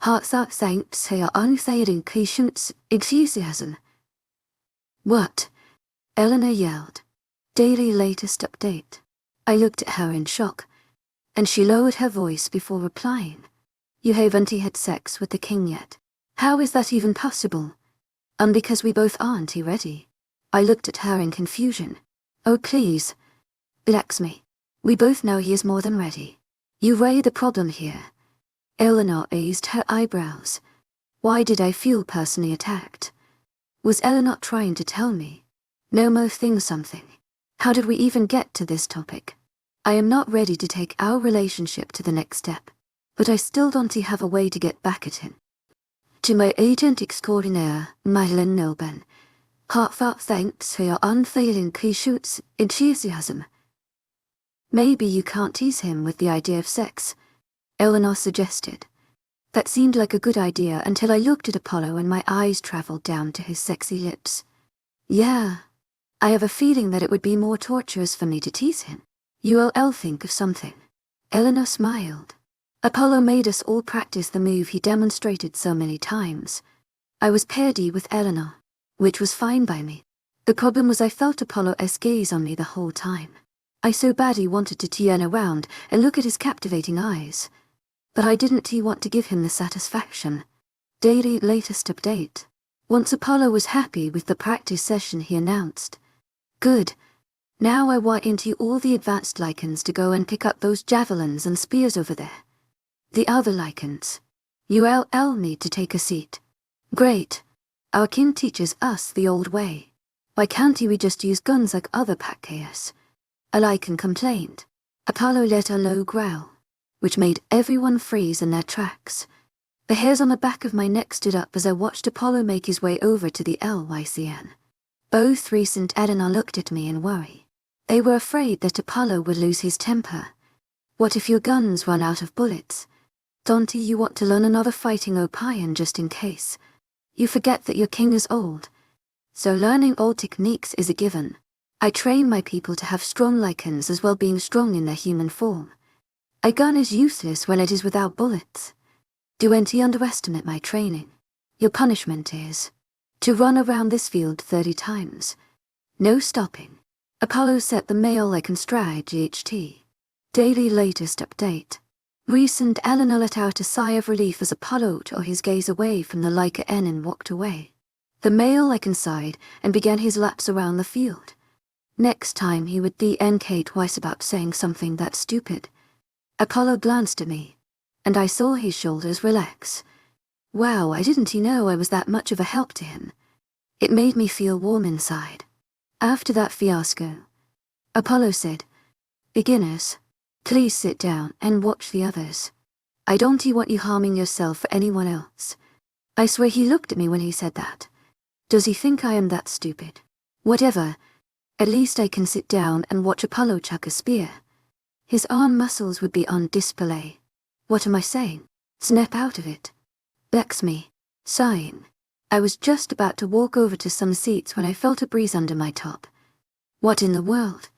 Heartfelt thanks for your unfailing patience, enthusiasm. What? Eleanor yelled. Daily latest update. I looked at her in shock, and she lowered her voice before replying. You haven't had sex with the king yet. How is that even possible? Because we both aren't ready. I looked at her in confusion. Oh please. Relax me. We both know he is more than ready. You raised the problem here. Eleanor raised her eyebrows. Why did I feel personally attacked? Was Eleanor trying to tell me? No more thing something. How did we even get to this topic? I am not ready to take our relationship to the next step, but I still don't have a way to get back at him. To my agent extraordinaire, Madeleine Nobel. Heartfelt thanks for your unfailing patience, enthusiasm. Maybe you can't tease him with the idea of sex, Eleanor suggested. That seemed like a good idea until I looked at Apollo and my eyes traveled down to his sexy lips. Yeah, I have a feeling that it would be more torturous for me to tease him. You'll think of something. Eleanor smiled. Apollo made us all practice the move he demonstrated so many times. I was paired with Eleanor, which was fine by me. The problem was I felt Apollo's gaze on me the whole time. I so badly wanted to turn around and look at his captivating eyes. But I didn't want to give him the satisfaction. Daily latest update. Once Apollo was happy with the practice session, he announced. Good. Now I want into all the advanced Lycans to go and pick up those javelins and spears over there. The other Lycans. You'll need to take a seat. Great. Our king teaches us the old way. Why can't we just use guns like other packers? A Lycan complained. Apollo let a low growl, which made everyone freeze in their tracks. The hairs on the back of my neck stood up as I watched Apollo make his way over to the Lycan. Both Reese and Eleanor looked at me in worry. They were afraid that Apollo would lose his temper. What if your guns run out of bullets? Don't you want to learn another fighting opinion just in case? You forget that your king is old. So learning old techniques is a given. I train my people to have strong Lycans as well, being strong in their human form. A gun is useless when it is without bullets. Don't underestimate my training. Your punishment is to run around this field 30 times. No stopping. Apollo set the male Lycan stride GHT. Daily latest update. Reese and Eleanor let out a sigh of relief as Apollo tore his gaze away from the Lycan and walked away. The male Lycan sighed and began his laps around the field. Next time he would NK twice about saying something that stupid. Apollo glanced at me, and I saw his shoulders relax. Wow, I didn't know I was that much of a help to him. It made me feel warm inside. After that fiasco, Apollo said, "Beginners, please sit down and watch the others. I don't want you harming yourself or anyone else." I swear he looked at me when he said that. Does he think I am that stupid? Whatever. At least I can sit down and watch Apollo chuck a spear. His arm muscles would be on display. What am I saying? Snap out of it. Bex me. Sighing. I was just about to walk over to some seats when I felt a breeze under my top. What in the world?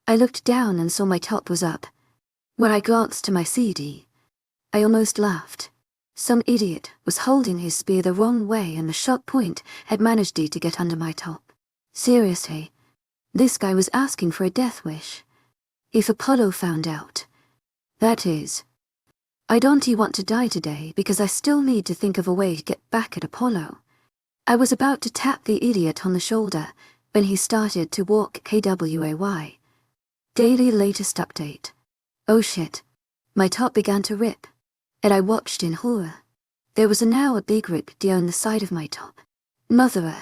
I looked down and saw my top was up. When I glanced to my CD, I almost laughed. Some idiot was holding his spear the wrong way and the sharp point had managed to get under my top. Seriously. This guy was asking for a death wish. If Apollo found out. That is. I don't want to die today because I still need to think of a way to get back at Apollo. I was about to tap the idiot on the shoulder when he started to walk KWAY. Daily latest update. Oh shit. My top began to rip, and I watched in horror. There was now a big rip down the side of my top. Mother,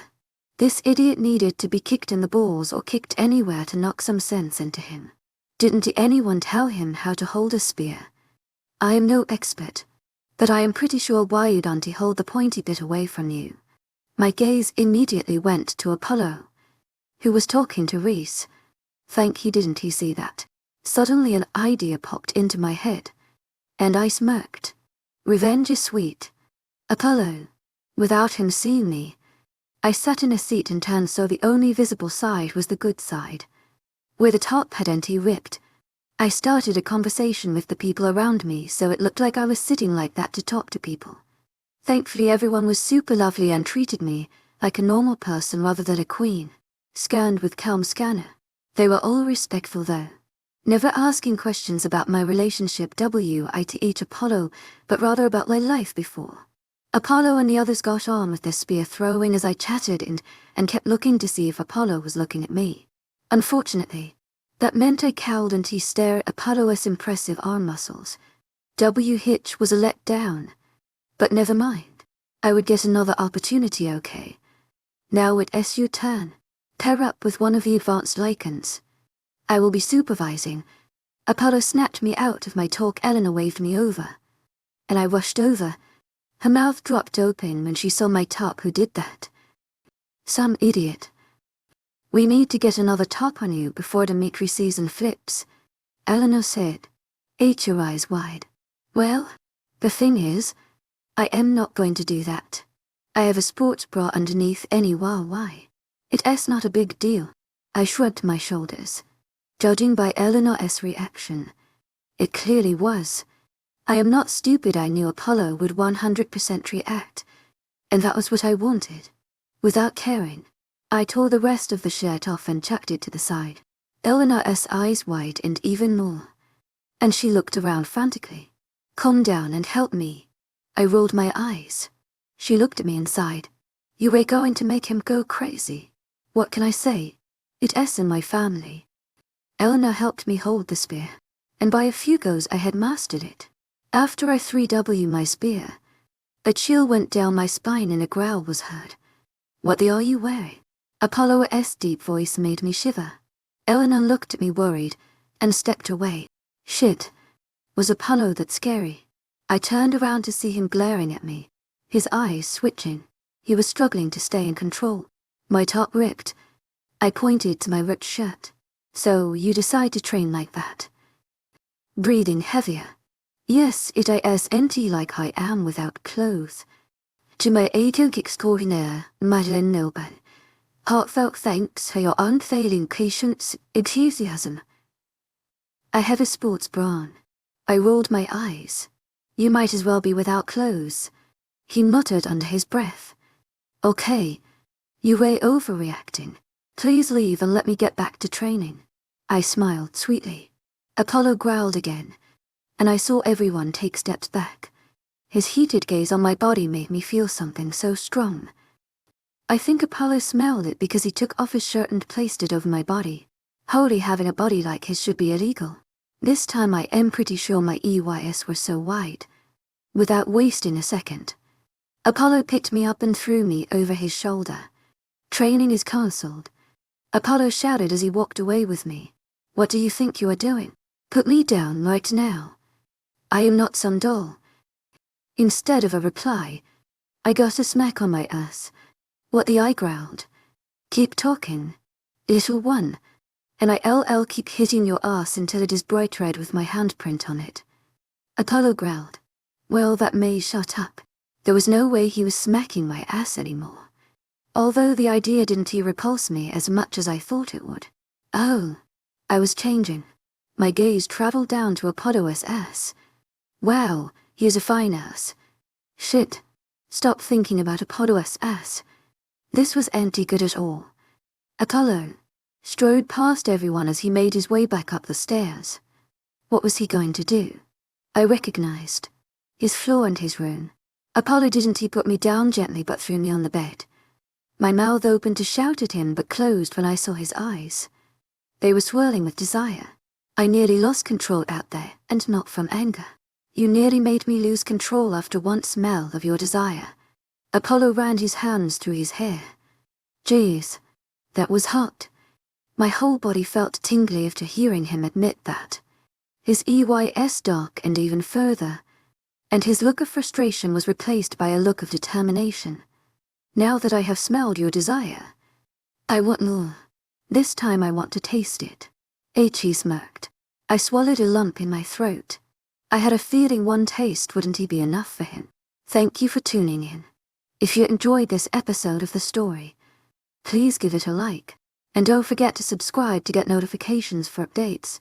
This idiot needed to be kicked in the balls or kicked anywhere to knock some sense into him. Didn't anyone tell him how to hold a spear? I am no expert, but I am pretty sure why you don't hold the pointy bit away from you. My gaze immediately went to Apollo, who was talking to Reese. Thank he didn't he see that. Suddenly an idea popped into my head, and I smirked. Revenge is sweet. Apollo. Without him seeing me, I sat in a seat and turned so the only visible side was the good side, where the top had ripped. I started a conversation with the people around me so it looked like I was sitting like that to talk to people. Thankfully everyone was super lovely and treated me like a normal person rather than a queen. Scanned with calm scanner. They were all respectful though. Never asking questions about my relationship with Apollo, but rather about my life before. Apollo and the others got on with their spear throwing as I chatted and kept looking to see if Apollo was looking at me. Unfortunately, that meant I cowled and stared at Apollo's impressive arm muscles. Hitch was a letdown. But never mind. I would get another opportunity, okay? Now it's your turn. Pair up with one of the advanced Lycans. I will be supervising. Apollo snapped me out of my talk. Eleanor waved me over, and I rushed over. Her mouth dropped open when she saw my top. Who did that? Some idiot. We need to get another top on you before the Mikri season flips, Eleanor said. Ate your eyes wide. Well, the thing is, I am not going to do that. I have a sports bra underneath why? It's not a big deal. I shrugged my shoulders. Judging by Eleanor's reaction, it clearly was. I am not stupid. I knew Apollo would 100% react, and that was what I wanted. Without caring, I tore the rest of the shirt off and chucked it to the side. Eleanor's eyes widened even more, and she looked around frantically. Calm down and help me. I rolled my eyes. She looked at me and sighed. You were going to make him go crazy. What can I say? It's in my family. Eleanor helped me hold the spear, and by a few goes I had mastered it. After I 3W my spear, a chill went down my spine and a growl was heard. What the are you wearing? Apollo's deep voice made me shiver. Eleanor looked at me worried and stepped away. Shit. Was Apollo that scary? I turned around to see him glaring at me, his eyes switching. He was struggling to stay in control. My top ripped. I pointed to my ripped shirt. So you decide to train like that? Breathing heavier. Yes, it is like I am without clothes. To my extraordinaire, Madeline Nilban. Heartfelt thanks for your unfailing patience, enthusiasm. I have a sports bra on. I rolled my eyes. You might as well be without clothes. He muttered under his breath. Okay. You were overreacting. Please leave and let me get back to training. I smiled sweetly. Apollo growled again, and I saw everyone take steps back. His heated gaze on my body made me feel something so strong. I think Apollo smelled it because he took off his shirt and placed it over my body. Holy, having a body like his should be illegal. This time I am pretty sure my EYs were so wide. Without wasting a second, Apollo picked me up and threw me over his shoulder. Training is cancelled. Apollo shouted as he walked away with me. What do you think you are doing? Put me down right now. I am not some doll. Instead of a reply, I got a smack on my ass. What the I growled. Keep talking, little one, and I'll keep hitting your ass until it is bright red with my handprint on it. Apollo growled. Well, that may shut up. There was no way he was smacking my ass anymore. Although the idea didn't repulse me as much as I thought it would. Oh, I was changing. My gaze traveled down to Apollo's ass. Wow, he is a fine ass. Shit. Stop thinking about Apollo's ass. This was good at all. Apollo strode past everyone as he made his way back up the stairs. What was he going to do? I recognized his floor and his room. Apollo didn't put me down gently but threw me on the bed. My mouth opened to shout at him but closed when I saw his eyes. They were swirling with desire. I nearly lost control out there, and not from anger. You nearly made me lose control after one smell of your desire. Apollo ran his hands through his hair. Jeez, that was hot. My whole body felt tingly after hearing him admit that. His EYS darkened even further, and his look of frustration was replaced by a look of determination. Now that I have smelled your desire, I want more. This time I want to taste it. He smirked. I swallowed a lump in my throat. I had a feeling one taste wouldn't be enough for him. Thank you for tuning in. If you enjoyed this episode of the story, please give it a like. And don't forget to subscribe to get notifications for updates.